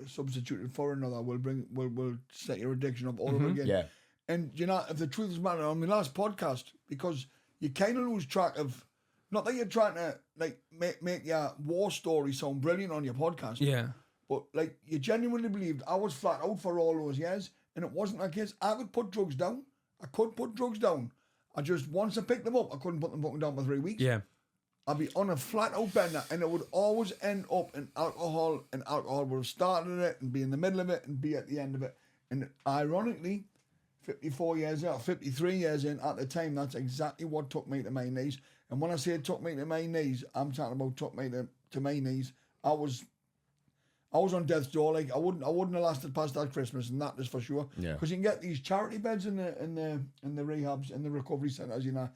substituted for another will set your addiction up all over again. Yeah. And you know, if the truth is matter, on my last podcast, because you kind of lose track of, not that you're trying to like make your war story sound brilliant on your podcast, Yeah. but like you genuinely believed I was flat out for all those years, and it wasn't the case. I could put drugs down. I could put drugs down. I just, once I picked them up, I couldn't put them fucking down for 3 weeks. Yeah. I'd be on a flat out bender, and it would always end up in alcohol, and alcohol would have started it and be in the middle of it and be at the end of it. And ironically, 53 years in at the time, that's exactly what took me to my knees. And when I say it took me to my knees, I'm talking about took me to my knees. I was on death's door. Like I wouldn't have lasted past that Christmas, and that is for sure. Yeah. Because you can get these charity beds in the rehabs, in the recovery centres, you know,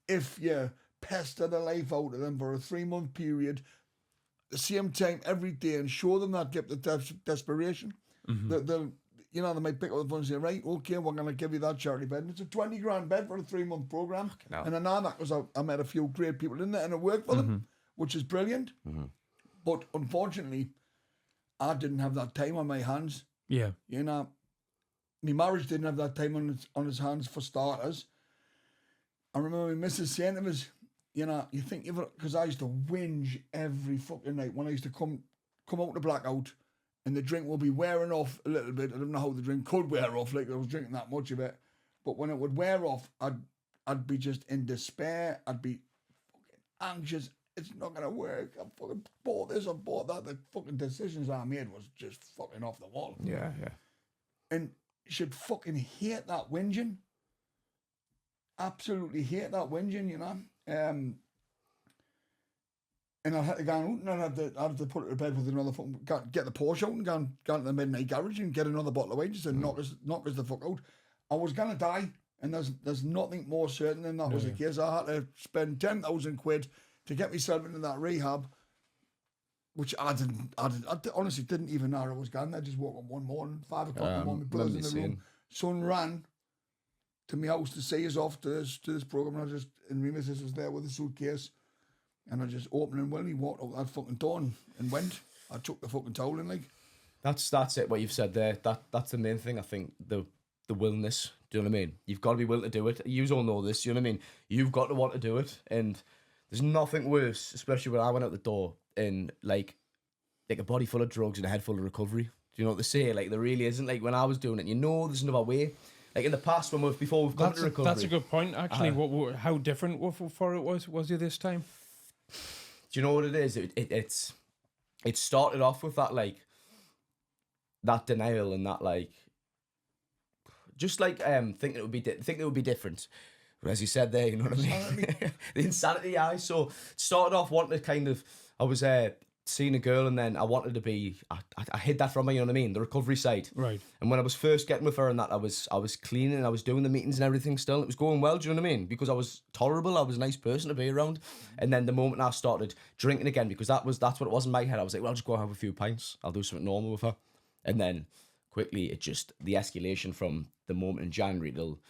if you pester the life out of them for a 3-month period, the same time every day, and show them that dip of desperation. They'll you know, they might pick up the phone and say, right, okay, we're going to give you that charity bed. And it's a 20 grand bed for a 3-month program. And I know that because I met a few great people in there and it worked for them, which is brilliant. But unfortunately, I didn't have that time on my hands. Yeah. You know, my marriage didn't have that time on its hands for starters. I remember my missus saying to us, you know, you think you've, because I used to whinge every fucking night when I used to come out to blackout, and the drink will be wearing off a little bit. I don't know how the drink could wear off, like I was drinking that much of it. But when it would wear off, I'd be just in despair. I'd be fucking anxious. It's not going to work. I fucking bought this, I bought that. The fucking decisions I made was just fucking off the wall. Yeah, yeah. And she'd fucking hate that whinging. Absolutely hate that whinging, you know. And I had to go out and I had to put her to bed with another fucking, get the Porsche out and go to the midnight garage and get another bottle of wine just to knock us the fuck out. I was going to die, and there's nothing more certain than that was the case. I had to spend 10,000 quid to get myself into that rehab, which I honestly didn't even know I was going. I just woke up one morning, 5 o'clock in the morning, my brother's in the room. Son ran to my house to see us off to this program, and my missus was there with a suitcase. And I just opened and he walked out that fucking door and went. I took the fucking towel in, like. That's it, what you've said there. That's the main thing, I think, the willingness. Do you know what I mean? You've got to be willing to do it. You all know this, you know what I mean? You've got to want to do it. And there's nothing worse, especially when I went out the door in like a body full of drugs and a head full of recovery. Do you know what they say? Like, there really isn't. Like, when I was doing it, you know there's another way. Like in the past, before we've come to recovery. That's a good point, actually. How different for it was you this time? Do you know what it is? It started off with that, like, that denial and that, like, just like thinking it would be different. As you said there, you know what I mean? The insanity, So it started off wanting to kind of, I was seeing a girl, and then I wanted to be, I hid that from her, you know what I mean? The recovery side. Right. And when I was first getting with her and that, I was cleaning, I was doing the meetings and everything still. It was going well, do you know what I mean? Because I was tolerable, I was a nice person to be around. And then the moment I started drinking again, because that's what it was in my head, I was like, well, I'll just go have a few pints. I'll do something normal with her. And then quickly, the escalation from the moment in January till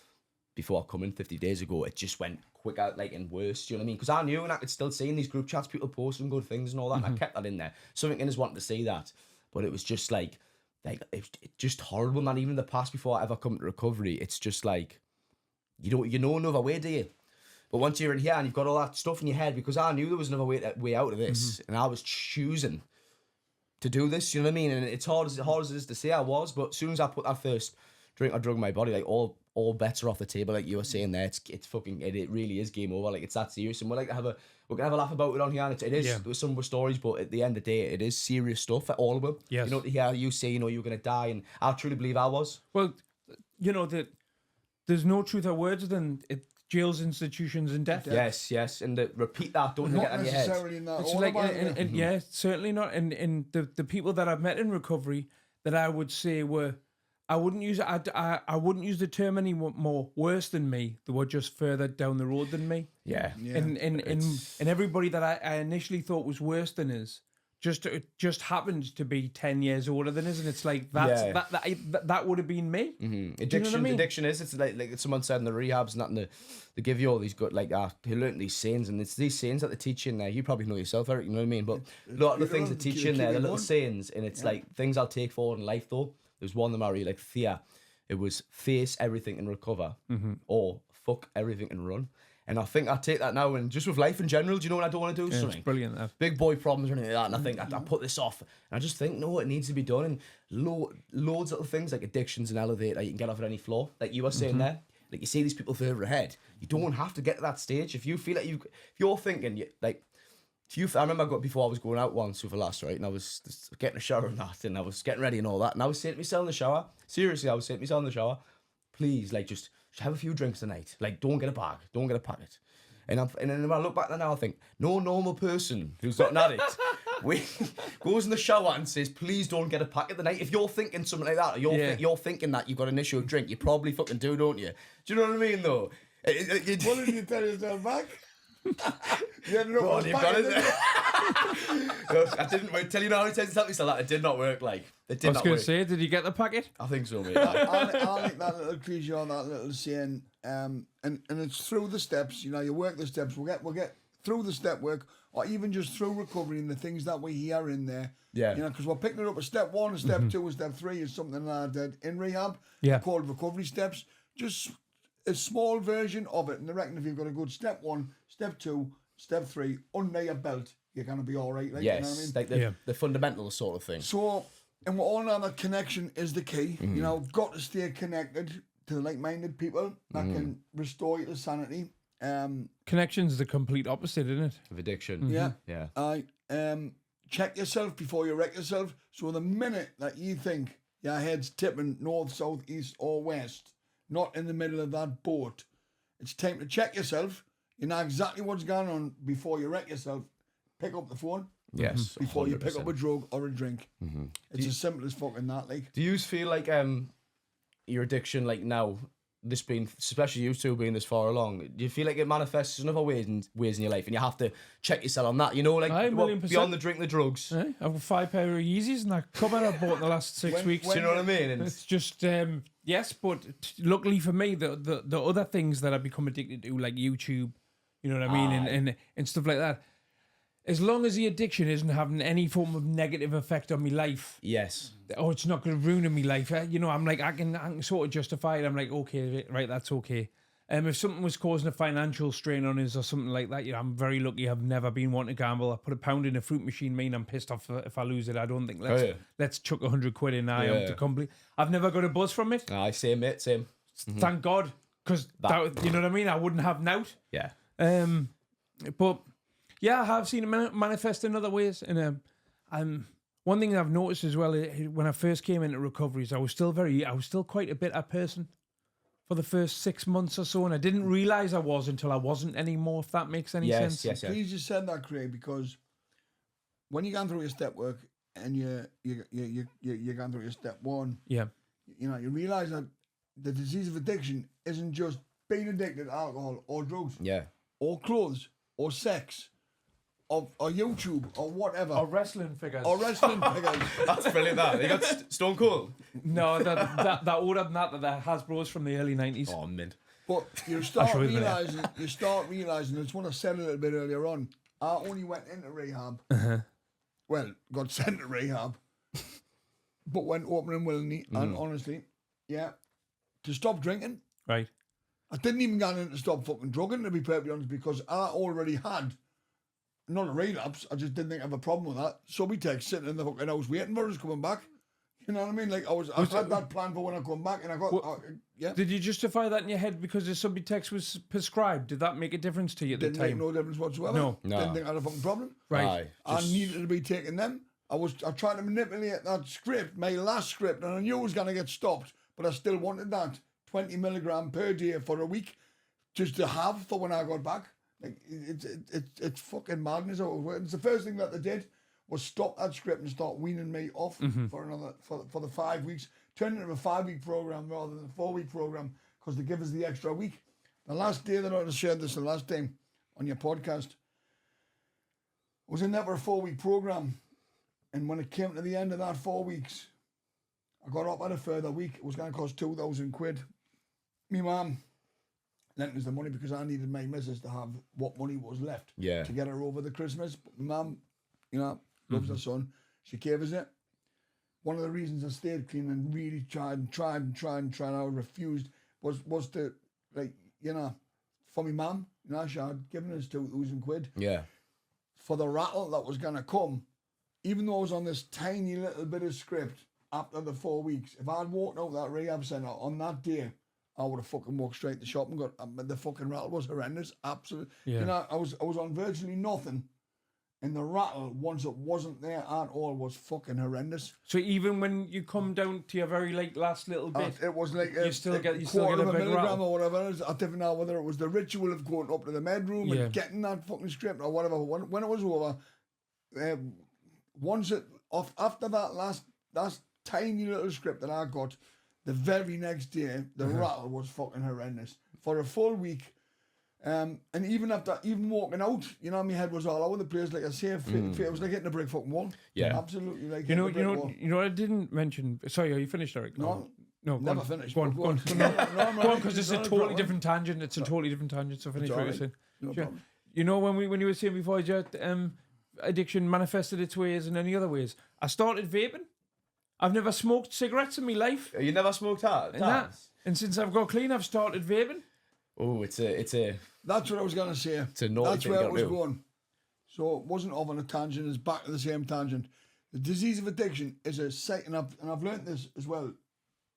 before I come in 50 days ago, it just went quicker, like, and worse, do you know what I mean? Because I knew, and I could still see in these group chats people posting good things and all that, and I kept that in there. Something in us wanted to see that, but it was just like it's just horrible, man. Even the past before I ever come to recovery, it's just like, you know another way, do you? But once you're in here and you've got all that stuff in your head, because I knew there was another way out of this, and I was choosing to do this, you know what I mean? And it's hard as it is to say I was, but as soon as I put that first drink or drug in my body, like all bets are off the table, like you were saying there. It's fucking it really is game over. Like, it's that serious, and we're gonna have a laugh about it on here. And it is there was some more stories, but at the end of the day, it is serious stuff for all of them. Yes. You know, to hear you say, you know, you're gonna die, and I truly believe I was. Well, you know that there's no truth or words than jails, institutions, and death. Yes, and repeat that. Don't Not get in your head. necessarily in that It's order, like, and yeah, certainly not. And the people that I've met in recovery that I would say were, I wouldn't use the term any more worse than me. They were just further down the road than me. Yeah. And everybody that I initially thought was worse than us just happened to be 10 years older than us, and it's like that would have been me. Mm-hmm. Do you know what I mean? Addiction is, it's like someone said in the rehabs and that, and they give you all these good, like, he learned these sayings, and it's these sayings that they teach you in there. You probably know yourself, Eric, you know what I mean? But a lot of the things they teach you in there, the little sayings, and it's like things I'll take forward in life though. There's one of them I really like, fear. It was face everything and recover, or fuck everything and run. And I think I take that now, and just with life in general, do you know what I don't want to do? Yeah, Something it's brilliant. That. big boy problems or anything like that, and I think I put this off. And I just think, no, it needs to be done. And loads of little things like addictions and elevator, you can get off at any floor. Like you were saying there, like you see these people further ahead. You don't have to get to that stage. If you feel like if you're thinking, like, I remember before I was going out once with a lass, right, and I was getting a shower and that, and I was getting ready and all that, and I was saying to myself in the shower, seriously, I was saying to myself in the shower, please, like, just have a few drinks tonight. Like, don't get a bag, don't get a packet. And then when I look back now, I think, no normal person who's not an addict goes in the shower and says, please don't get a packet tonight. If you're thinking something like that, or you're thinking that you've got an issue with drink, you probably fucking do, don't you? Do you know what I mean, though? What did you tell yourself back? You had enough God, you've got it. Look, I didn't tell you how many times I tell myself that. It did not work. Like, it did not work. I was going to say, did you get the packet? I think so, mate. I like that little cliche on that little saying, and it's through the steps. You know, you work the steps. We'll get through the step work, or even just through recovery and the things that we hear in there. Yeah. You know, because we're picking it up at step 1, and step 2, and step 3 is something that I did in rehab. Yeah. Called recovery steps. Just a small version of it, and I reckon if you've got a good step 1, step 2, step 3 under your belt, you're gonna be all right. Like, yes, you know what I mean? like the fundamental sort of thing. So, and we all know that connection is the key. You know, got to stay connected to like-minded people that can restore you to sanity. Connection's the complete opposite, isn't it? Of addiction. Yeah. Check yourself before you wreck yourself. So the minute that you think your head's tipping north, south, east, or west, not in the middle of that boat, it's time to check yourself. You know exactly what's going on before you wreck yourself. Pick up the phone. Yes. Before 100%. You pick up a drug or a drink. It's as simple as fucking that. Like, do you feel like your addiction, like now, this being, especially you two being this far along, do you feel like it manifests in other ways in your life, and you have to check yourself on that? You know, like beyond the drink, the drugs. I've got 5 pair of Yeezys in that cupboard I bought in the last 6 weeks. Do you know what I mean? And it's just yes, but luckily for me, the other things that I've become addicted to, like YouTube, you know what I mean, and stuff like that. As long as the addiction isn't having any form of negative effect on my life, yes. Oh, it's not going to ruin my life. You know, I'm like, I can sort of justify it. I'm like, okay, right, that's okay. If something was causing a financial strain on us or something like that, you know, I'm very lucky. I've never been one to gamble. I put £1 in a fruit machine, and I'm pissed off if I lose it. I don't think let's chuck 100 quid in. I've never got a buzz from it. Aye, same, mate, same. Thank God, because you know what I mean. I wouldn't have nout. Yeah. But yeah, I have seen it manifest in other ways. And one thing I've noticed as well, when I first came into recoveries, I was still quite a bitter person for the first 6 months or so, and I didn't realise I was until I wasn't anymore. If that makes any sense. Yes. Please just said that, Craig, because when you're going through your step work and you're going through your step 1, you know, you realise that the disease of addiction isn't just being addicted to alcohol or drugs, or clothes or sex. Or YouTube or whatever. Or wrestling figures. That's brilliant, that. You got Stone Cold? No, that older than that Hasbro's from the early 90s. Oh, mint. But you start realising, it's what I said a little bit earlier on, I only went into rehab, well, got sent to rehab, but went open and willingly, and honestly, to stop drinking. Right. I didn't even go in to stop fucking drugging, to be perfectly honest, because I already had not a relapse. I just didn't think I have a problem with that. So we take sitting in the fucking house waiting for us coming back. You know what I mean? Like I had that plan for when I come back, and I got Did you justify that in your head because the Subutex was prescribed? Did that make a difference to you at the time? Didn't make no difference whatsoever. No. Didn't think I had a fucking problem. Right. I needed to be taking them. I tried to manipulate that script, my last script, and I knew it was going to get stopped, but I still wanted that 20 milligram per day for a week, just to have for when I got back. Like it's fucking madness. It's the first thing that they did was stop that script and start weaning me off for the 5 weeks. Turn it into a 5-week program rather than a 4-week program because they give us the extra week. The last day that I shared this the last time on your podcast, I was in there for a 4-week program, And when it came to the end of that 4 weeks, I got up at a further week. It was going to cost 2,000 quid. Me mum lent us the money because I needed my missus to have what money was left to get her over the Christmas. But my mum, loves her son. She gave us it. One of the reasons I stayed clean and really tried, I refused was to, for my mum, she had given us 2,000 quid. Yeah. For the rattle that was going to come, even though I was on this tiny little bit of script after the 4 weeks, if I'd walked out that rehab centre on that day, I would have fucking walked straight to the shop and got, the fucking rattle was horrendous. Absolutely. Yeah. I was on virtually nothing. And the rattle, once it wasn't there at all, was fucking horrendous. So even when you come down to your very last little bit, it was like you still get a of big a milligram rattle. or whatever. I don't know whether it was the ritual of going up to the bedroom and getting that fucking script or whatever. When it was over, after that last tiny little script that I got, the very next day, the rattle was fucking horrendous for a full week. And even after walking out, my head was all over the place. Like I say, it was like hitting a brick fucking wall. Yeah, absolutely. Like you know what I didn't mention. Sorry, are you finished, Eric? No, never finished. Go on, go on, because it's a totally different tangent. It's a totally different tangent. So finish what you're saying. No problem. You know when you were saying before, addiction manifested its ways in any other ways. I started vaping. I've never smoked cigarettes in my life. You never smoked hard? And since I've got clean, I've started vaping. Oh, it's a. That's what I was going to say. It's a naughty That's thing where you it was gotta do. going. So it wasn't off on a tangent, it's back to the same tangent. The disease of addiction is a sight, and I've learnt this as well,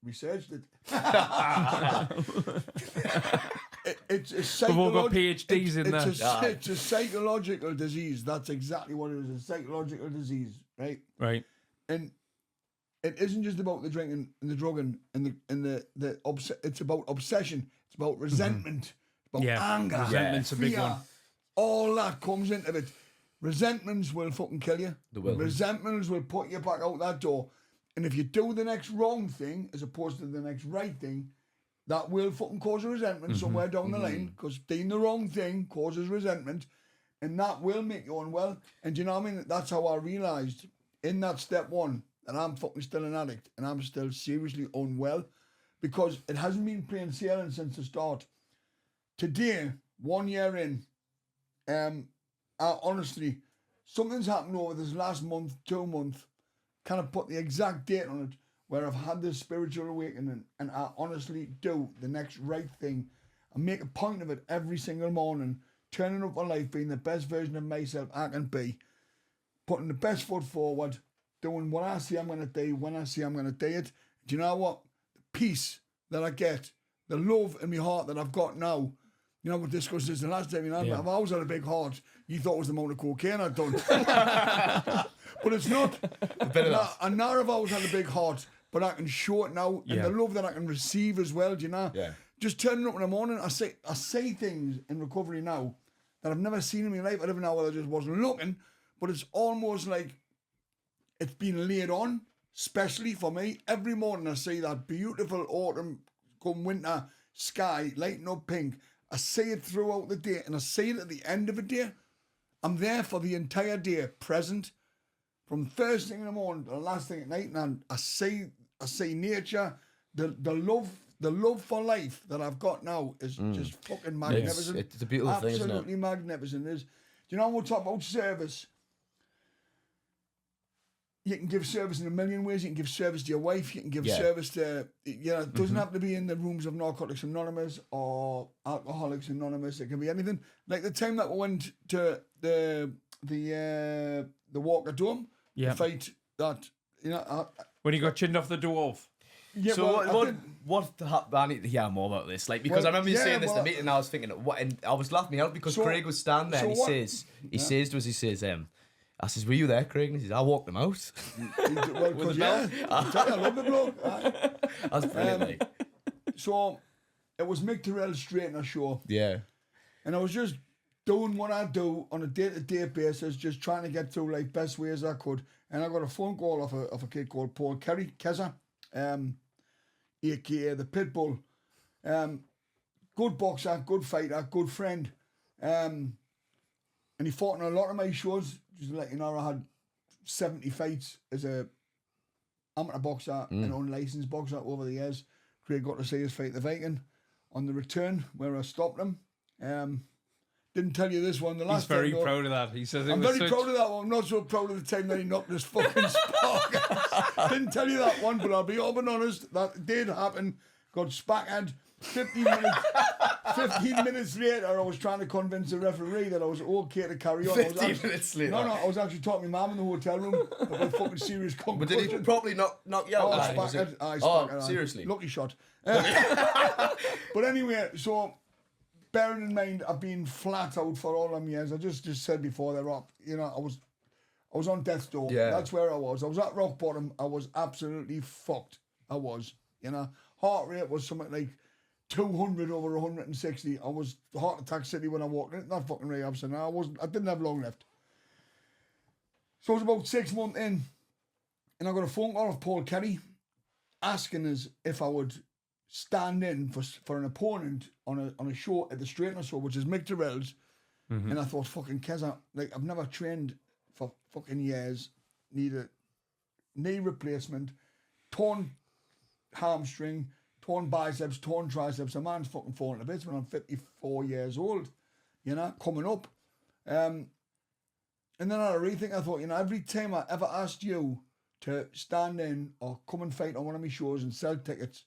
researched it. It's a We've all got PhDs in there. It's a psychological disease. That's exactly what it is, a psychological disease, right? Right. And it isn't just about the drinking and the drugging and it's about obsession. It's about resentment. It's about anger. Resentment's a big fear. one. All that comes into it. Resentments will fucking kill you. They will. Resentments will put you back out that door. And if you do the next wrong thing as opposed to the next right thing, that will fucking cause a resentment somewhere down the line, because doing the wrong thing causes resentment, and that will make you unwell. And do you know what I mean? That's how I realised in that step one that I'm fucking still an addict and I'm still seriously unwell, because it hasn't been plain sailing since the start. Today, 1 year in, I honestly, something's happened over this last month, 2 months, kind of put the exact date on it, where I've had this spiritual awakening, and I honestly do the next right thing. I make a point of it every single morning, turning up for life, being the best version of myself I can be, putting the best foot forward, doing what I say I'm going to do when I say I'm going to do it. Do you know what? The peace that I get, the love in my heart that I've got now. You know, we discussed this the last time, I've always had a big heart. You thought it was the amount of cocaine I'd done. But it's not. And now I've always had a big heart, but I can show it now. And the love that I can receive as well, do you know? Yeah. Just turning up in the morning, I say things in recovery now that I've never seen in my life. I don't know whether I just wasn't looking, but it's almost like it's been laid on, especially for me. Every morning I see that beautiful autumn come winter sky lighting up pink. I see it throughout the day, and I see it at the end of the day. I'm there for the entire day, present, from first thing in the morning to the last thing at night, and I see nature. The love for life that I've got now is just fucking magnificent. It's a beautiful thing, isn't it? Absolutely magnificent. Do you know, we'll talk about service. You can give service in a million ways. You can give service to your wife. You can give service to, it doesn't have to be in the rooms of Narcotics Anonymous or Alcoholics Anonymous. It can be anything. Like the time that we went to the Walker Dome, the fight that, when he got chinned off the dwarf. Yeah, so what I need to hear more about this, like, because I remember you saying this in the meeting, and I was thinking, what, and I was laughing out because Craig was standing there, and he says to us, I says, were you there, Craig? And he says, I walked them out. Well, because I love the bloke. That's brilliant, mate. So it was Mick Terrell's straightener show. Yeah. And I was just doing what I do on a day-to-day basis, just trying to get through like best way as I could. And I got a phone call off a kid called Paul Keza, aka the Pitbull. Good boxer, good fighter, good friend. And he fought in a lot of my shows. Just to let you know, I had 70 fights as a amateur boxer and unlicensed boxer over the years. Craig got to see us fight the Viking on the return where I stopped him. Didn't tell you this one the last He's very time. Though. proud of that. He says I'm very proud of that one. I'm not so proud of the time that he knocked his fucking spark. Didn't tell you that one, but I'll be open honest. That did happen. Got spackered. 15 minutes later, I was trying to convince the referee that I was okay to carry on. 15 minutes later? No, I was actually talking to my mum in the hotel room about fucking serious concussion. But did he probably knock you out? Seriously? Lucky shot. But anyway, so bearing in mind, I've been flat out for all them years. I just said before they're up. You know, I was on death's door. Yeah. That's where I was. I was at rock bottom. I was absolutely fucked. I was. You know, heart rate was something like 200 over 160. I was heart attack city when I walked in that fucking rehab center. I didn't have long left. So it was about 6 months in, and I got a phone call of Paul Kelly asking us if I would stand in for an opponent on a show at the Straightener Show, which is Mick Terrell's. And I thought, fucking Keza, like I've never trained for fucking years, need a knee replacement, torn hamstring, torn biceps, torn triceps. A man's fucking falling to bits when I'm 54 years old, you know, coming up. And then I had a rethink. I thought, you know, every time I ever asked you to stand in or come and fight on one of my shows and sell tickets,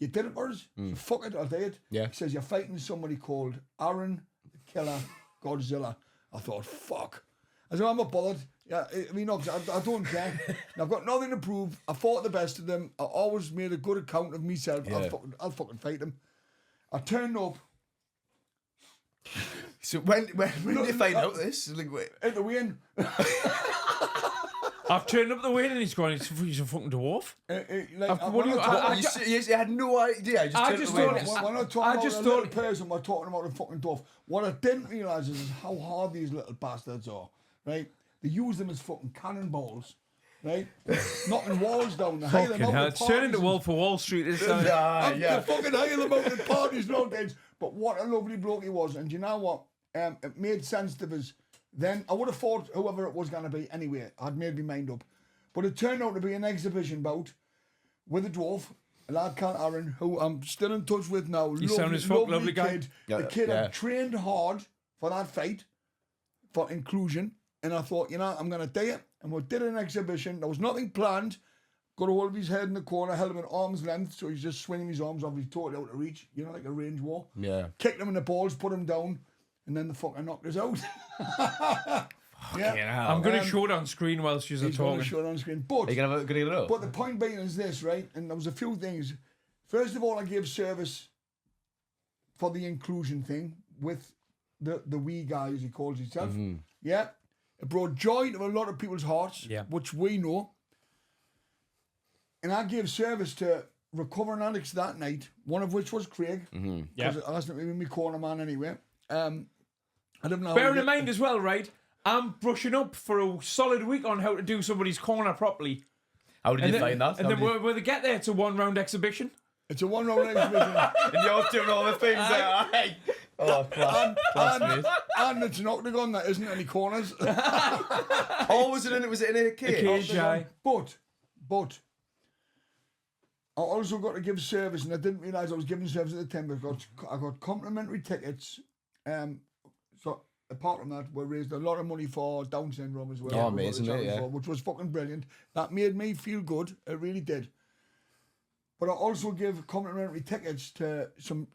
you did it for us. So fuck it, I'll do it. Yeah. He says, you're fighting somebody called Aaron the Killer Godzilla. I thought, fuck. I said, I'm not bothered. Yeah, I mean, I don't care. I've got nothing to prove. I fought the best of them. I always made a good account of myself. Yeah. I'll fucking fight them. I turned up. So when did you find out this? Like, wait. At the weigh-in. I've turned up the weight and he's going, he's a fucking dwarf. You had no idea. I just thought We're not talking about a little person, we're talking about a fucking dwarf. What I didn't realise is how hard these little bastards are, right? They use them as fucking cannonballs, right? Knocking walls down. Fucking hell, it's turning to Wolf of Wall Street this time. They fucking hire them out at parties, no kids. But what a lovely bloke he was. And you know what? It made sense to us. Then I would have fought whoever it was going to be anyway. I'd made my mind up. But it turned out to be an exhibition bout with a dwarf, a lad called Aaron, who I'm still in touch with now. You sound as fuck, lovely guy. Kid. The kid had trained hard for that fight, for inclusion. And I thought, you know, I'm going to do it. And we did an exhibition. There was nothing planned. Got a hold of his head in the corner, held him at arm's length, so he's just swinging his arms off. He's totally out of reach, you know, like a range war. Yeah. Kicked him in the balls, put him down. And then the fucker knocked us out. I'm going to show it on screen while she's talking. He's going to show it on screen. But, are you going to have a good look? But the point being is this, right? And there was a few things. First of all, I gave service for the inclusion thing with the wee guy, as he calls himself. Yeah. It brought joy to a lot of people's hearts, which we know. And I gave service to recovering addicts that night, one of which was Craig. Because I asked him to be my corner man anyway. I don't know. Bearing in mind as well, right? I'm brushing up for a solid week on how to do somebody's corner properly. How did you find that? And then when they get there, it's a one-round exhibition. It's a one-round exhibition. And you're doing all the things there. Oh, class, and it's an octagon that isn't any corners. Was it in a cage? But I also got to give service, and I didn't realise I was giving service at the time. I got complimentary tickets. So apart from that, we raised a lot of money for Down syndrome as well. Oh, amazing, which was fucking brilliant. That made me feel good. It really did. But I also give complimentary tickets to some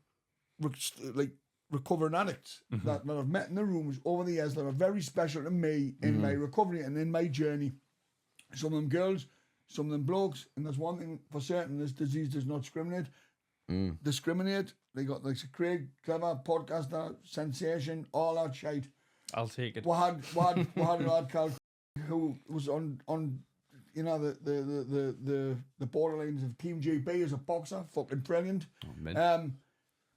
recovering addicts that I've met in the rooms over the years that are very special to me in my recovery and in my journey. Some of them girls, some of them blokes, and there's one thing for certain: this disease does not discriminate. They got like Craig, clever podcaster, sensation, all that shite. I'll take it. We had a lad called who was on you know the borderlines of Team GB as a boxer, fucking brilliant.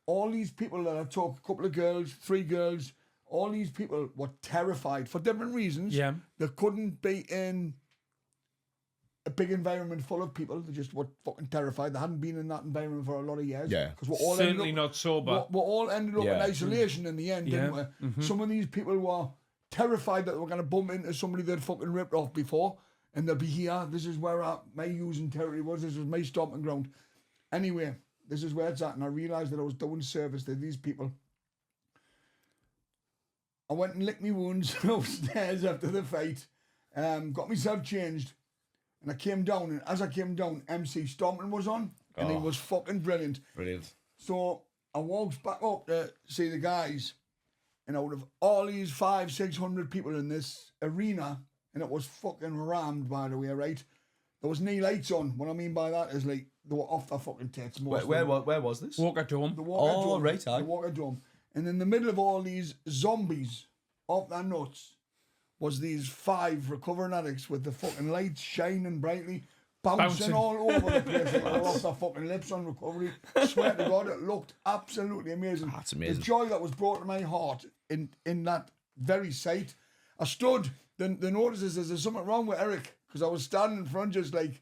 All these people that I talked, a couple of girls, 3 girls, all these people were terrified for different reasons. Yeah. They couldn't be in a big environment full of people. They just were fucking terrified. They hadn't been in that environment for a lot of years. Yeah. Because we're all certainly not sober. We're all ended up in isolation in the end, didn't we? Some of these people were terrified that they were going to bump into somebody they'd fucking ripped off before, and they'll be here. This is where my using territory was. This was my stomping ground. Anyway, this is where it's at, and I realised that I was doing service to these people. I went and licked my wounds upstairs after the fight, got myself changed, and I came down, and as I came down, MC Stomping was on, and he was fucking brilliant. Brilliant. So I walked back up to see the guys, and out of all these 500-600 people in this arena, and it was fucking rammed, by the way, right? There was no lights on. What I mean by that is, like, they were off their fucking tits. Where was this? Walker Dome. The Walker Dome. Right, The Walker Dome. And in the middle of all these zombies off their nuts was these 5 recovering addicts with the fucking lights shining brightly, bouncing all over the place. They all off their fucking lips on recovery. Swear to God, it looked absolutely amazing. That's amazing. The joy that was brought to my heart in that very sight. I stood, the notice is there's something wrong with Eric, because I was standing in front just like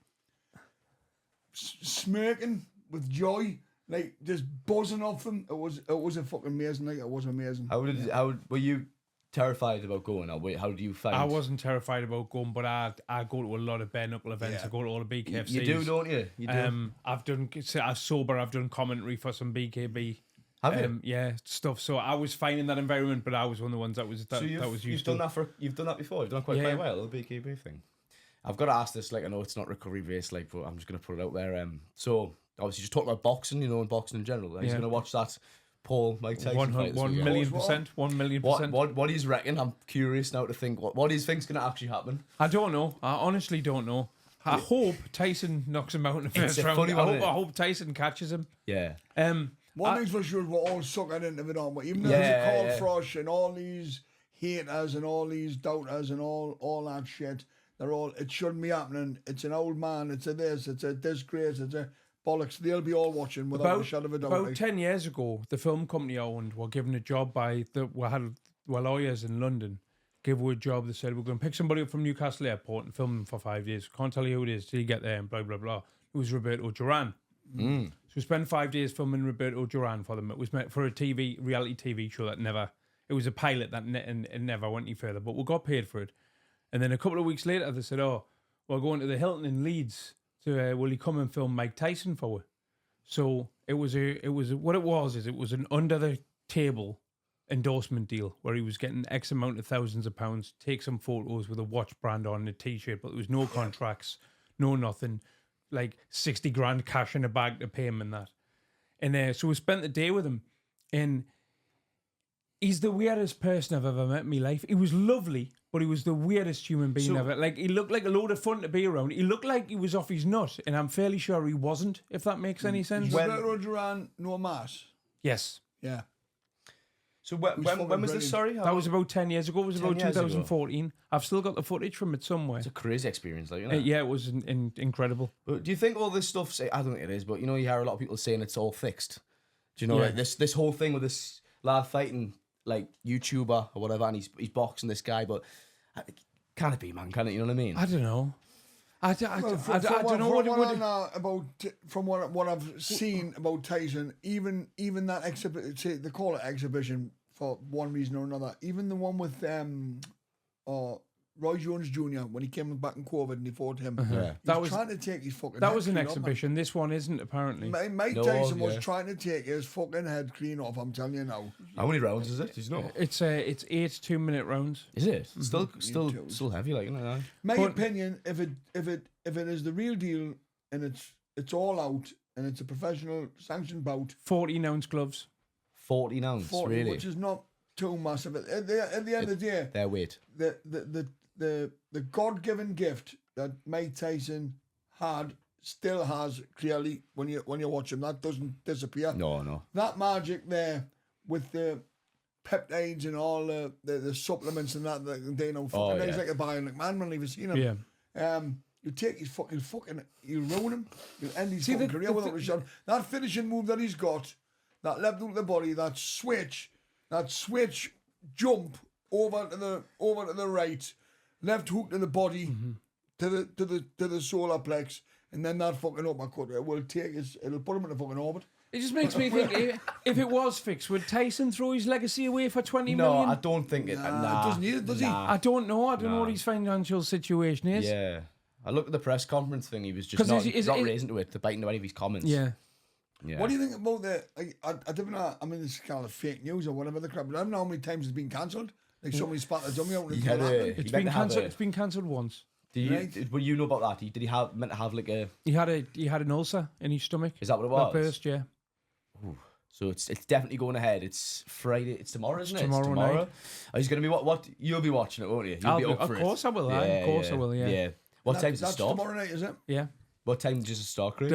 smirking with joy, like just buzzing off them. It was a fucking amazing night. It was amazing. How were you terrified about going? Or how do you find? I wasn't terrified about going, but I go to a lot of bare knuckle events. I go to all the BKFCs. You do, don't you? You do. I've done commentary for some BKB. Have you? Yeah, stuff. So I was fine in that environment, but I was one of the ones that was So you've done that before. You've done quite a while, the BKB thing. I've got to ask this. Like, I know it's not recovery based, like, but I'm just gonna put it out there. So obviously, just talk about boxing, and boxing in general. Like, he's gonna watch that Paul Mike Tyson fight. 1 million%. 1 million percent. What do you reckon? I'm curious now to think. What do you think's gonna actually happen? I don't know. I honestly don't know. I hope Tyson knocks him out in the first round. Funny one, I hope Tyson catches him. Yeah. One thing's for sure, we're all sucking into it on, but even though there's a call Frosh and all these haters and all these doubters and all that shit, they're all, it shouldn't be happening. It's an old man, it's a this, it's a disgrace, it's a bollocks. They'll be all watching without a shadow of a doubt. About 10 years ago, the film company I owned were given a job by lawyers in London. Give her a job. They said, we're going to pick somebody up from Newcastle Airport and film them for 5 days. Can't tell you who it is till you get there and blah, blah, blah. It was Roberto Duran. So we spent 5 days filming Roberto Duran for them. It was meant for a reality TV show that never, it was a pilot that it never went any further, but we got paid for it. And then a couple of weeks later, they said, we're going to the Hilton in Leeds. So will you come and film Mike Tyson for it? So it was an under the table endorsement deal where he was getting X amount of thousands of pounds, take some photos with a watch brand on a t-shirt, but there was no contracts, no nothing, like 60 grand cash in a bag to pay him and that. And so we spent the day with him, and he's the weirdest person I've ever met in my life. He was lovely, but he was the weirdest human being ever. Like, he looked like a load of fun to be around. He looked like he was off his nut, and I'm fairly sure he wasn't, if that makes any sense. Roberto Duran, no mass. Yes. Yeah. So when was this, sorry? That was about 10 years ago. It was about 2014. I've still got the footage from it somewhere. It's a crazy experience, like, isn't it? Yeah, it was incredible. But do you think all this stuff, I don't think it is, but you hear a lot of people saying it's all fixed. Do you know, like this whole thing with this lad fighting, like, YouTuber or whatever, and he's boxing this guy, but can it be, man? Can it? You know what I mean? I don't know. I don't know what it would... From what I've seen about Tyson, even that exhibition, they call it exhibition for one reason or another. Even the one with Roy Jones Jr. when he came back in COVID and he fought him. He was trying to take his fucking That head was an clean exhibition. off, this one isn't, apparently. Mike Tyson was trying to take his fucking head clean off, I'm telling you now. How many rounds is it? Did you know? It's 8 2-minute rounds. Is it? Still heavy, like, isn't it? My opinion, if it is the real deal and it's all out and it's a professional sanctioned bout, 14-ounce gloves. 14 ounce, really? Which is not too massive. At the end of the day, their weight. The God-given gift that Mike Tyson still has, clearly, when you watch him, that doesn't disappear. No. That magic there with the peptides and all the supplements and that fucking guys like a bionic man, when you've seen him. Yeah. You take his fucking, you'll ruin him. You'll end his fucking career without a shot. That finishing move that he's got, that left hook to the body, that switch jump over to the right, left hook to the body, to the solar plex, and then that fucking uppercut. It'll put him in the fucking orbit. It just makes me think, if it was fixed, would Tyson throw his legacy away for 20 million? No, I don't think it. Nah, doesn't he? Does he? I don't know. I don't know what his financial situation is. Yeah. I looked at the press conference thing. He was just 'Cause not is raising to it, to bite into any of his comments. Yeah. Yeah. What do you think about the? Like, I don't know. I mean, this is kind of fake news or whatever the crap. But I don't know how many times it's been cancelled. Like somebody spat a dummy out. And He had a- It's He been meant to have cancelled. a- It's been cancelled once. Do you? Right. Well, you know about that? Did he meant to have like a? He had an ulcer in his stomach. Is that what it That was? burst, yeah. So it's definitely going ahead. It's Friday. It's tomorrow, isn't it? It's tomorrow night. Oh, he's going to be what? You'll be watching it, won't you? You'll be up for Of course I will. Of course I will. Yeah. Yeah. What time does it That's start? tomorrow night, is it? Yeah. What time does it start, Craig?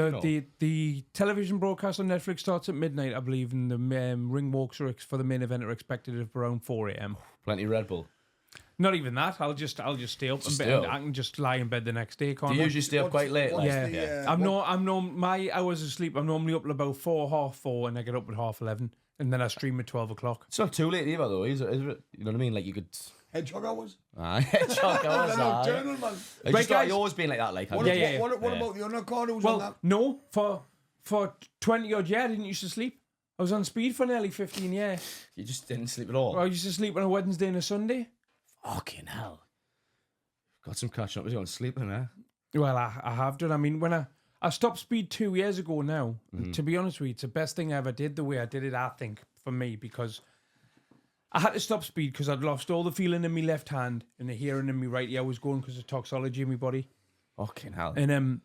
The television broadcast on Netflix starts at midnight, I believe, and the ring walks for the main event are expected at around 4 a.m. Plenty of Red Bull. Not even that. I'll just stay up and stay up. I can just lie in bed the next day. Can't Do you I? usually stay up quite late? what's Like, the, I'm my hours of sleep. I'm normally up at about 4, half 4, and I get up at 11:30, and then I stream at 12 o'clock. It's not too late either, though, is it? You know what I mean? Like you could. Hedgehog hours. Hedgehog hours. Nocturnal, man. Right, guys. You've always been like that, like. What, haven't you? what about the undercard? Who's on Well, that? no, for 20 odd years, I didn't used to sleep. I was on speed for nearly 15 years. You just didn't sleep at all. I used to sleep on a Wednesday and a Sunday. Fucking hell. Got some catching up with you on sleeping, eh? Well, I have done. I mean, when I stopped speed 2 years ago now, to be honest with you, it's the best thing I ever did the way I did it, I think, for me, because I had to stop speed because I'd lost all the feeling in my left hand and the hearing in my right ear was going because of toxology in my body. Fucking hell. And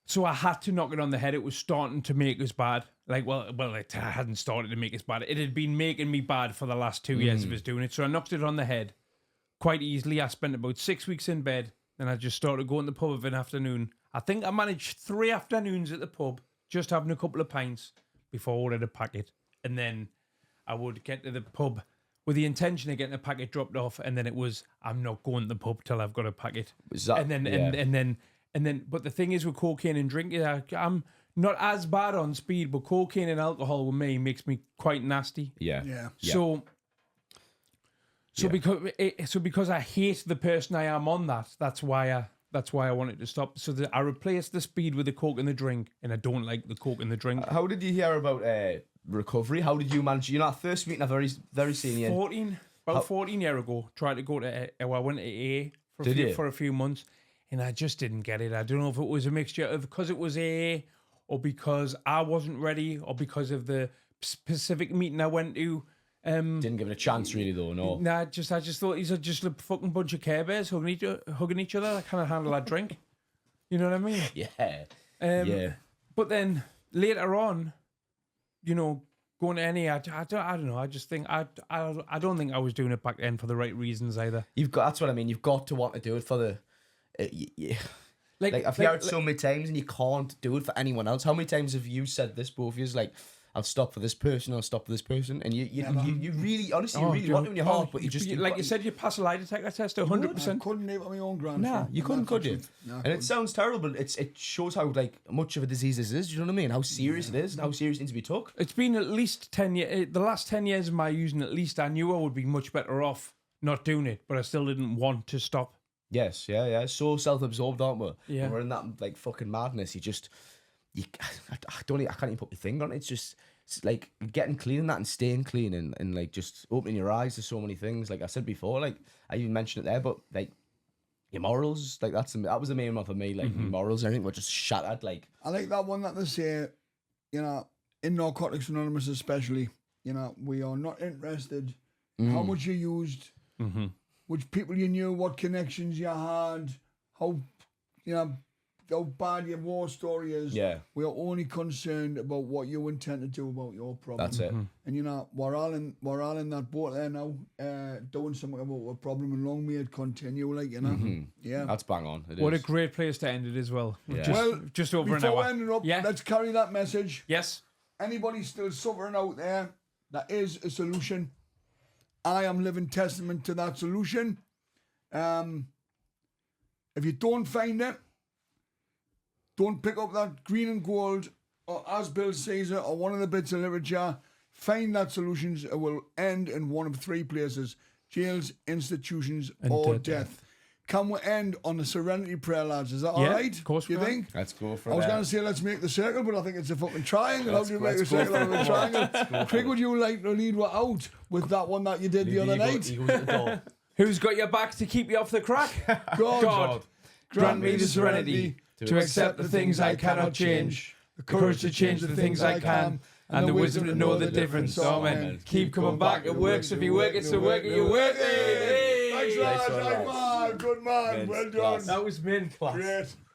so I had to knock it on the head. It was starting to make us bad. Like, well, it hadn't started to make us bad. It had been making me bad for the last 2 years of us doing it. So I knocked it on the head quite easily. I spent about 6 weeks in bed. Then I just started going to the pub of an afternoon. I think I managed 3 afternoons at the pub, just having a couple of pints before I ordered a packet. And then I would get to the pub with the intention of getting a packet dropped off. And then it was, I'm not going to the pub till I've got a packet. Is that, And then, but the thing is with cocaine and drinking, I'm not as bad on speed, but cocaine and alcohol with me makes me quite nasty. Yeah. So because I hate the person I am on that's why I wanted to stop. So I replaced the speed with the coke and the drink, and I don't like the coke and the drink. How did you hear about recovery? How did you manage? You know, that first meeting, a very senior. 14 years ago, tried to go to I went to AA for a few months, and I just didn't get it. I don't know if it was a mixture of because it was AA, or because I wasn't ready, or because of the specific meeting I went to. Didn't give it a chance, really, though. No. Nah, I just thought these are just a fucking bunch of Care Bears hugging each other. I can't handle that drink. You know what I mean? Yeah. Yeah. But then later on, you know, going to NA, I don't know. I just think I don't think I was doing it back then for the right reasons either. That's what I mean. You've got to want to do it for the. Like I've heard it so many times, and you can't do it for anyone else. How many times have you said this, both of you? Like, I'll stop for this person, I'll stop for this person, and you really, honestly, you really want it in your heart, but you just like you said, you pass a lie detector test 100%. I couldn't name it on my own grand. Nah, you couldn't, could you? No, And it sounds terrible, but it shows how like much of a disease this is. Do you know what I mean? How serious it is, and how serious it needs to be took. It's been at least 10 years. The last 10 years of my using, at least I knew I would be much better off not doing it, but I still didn't want to stop. Yes, yeah. So self-absorbed, aren't we? Yeah. When we're in that like fucking madness. I can't even put my finger on it. It's like getting clean and that, and staying clean, and like just opening your eyes to so many things. Like I said before, like I even mentioned it there, but like your morals, like that was the main one for me. Like your morals, I think were just shattered. Like I like that one that they say, you know, in Narcotics Anonymous especially, you know, we are not interested in how much you used, which people you knew, what connections you had, how, you know, how bad your war story is. Yeah. We are only concerned about what you intend to do about your problem. that's it. And you know, we're all in that boat there now, doing something about a problem, and long may it continue, like, you know. Yeah. That's bang on. It What a is. great place to end it as well. Yeah. Well, Just over an before hour. ending up, Yeah. let's carry that message. Yes. Anybody still suffering out there, that is a solution. I am living testament to that solution. If you don't find it, don't pick up that green and gold, or as Bill Caesar, or one of the bits of literature. Find that solutions. It will end in one of 3 places: jails, institutions, or death. can we end on the Serenity Prayer, lads? Is that all Yeah, right? of course you we think? Let's go for I was that. going to say let's make the circle, but I think it's a fucking triangle. How do you make a let's go circle out of a for it. triangle? Craig, would you like to lead us out with that one that you did the other night? He goes at the door. Who's got your back to keep you off the crack? God, Grant me the serenity to accept the things I cannot change, the courage to change the things I can, and the wisdom to know the difference. Amen. Keep coming back. It works if you work it, so work it, you work it. Thanks, lads. Nice one, High five. Good man. Men's Well done. class. That was min class. Great.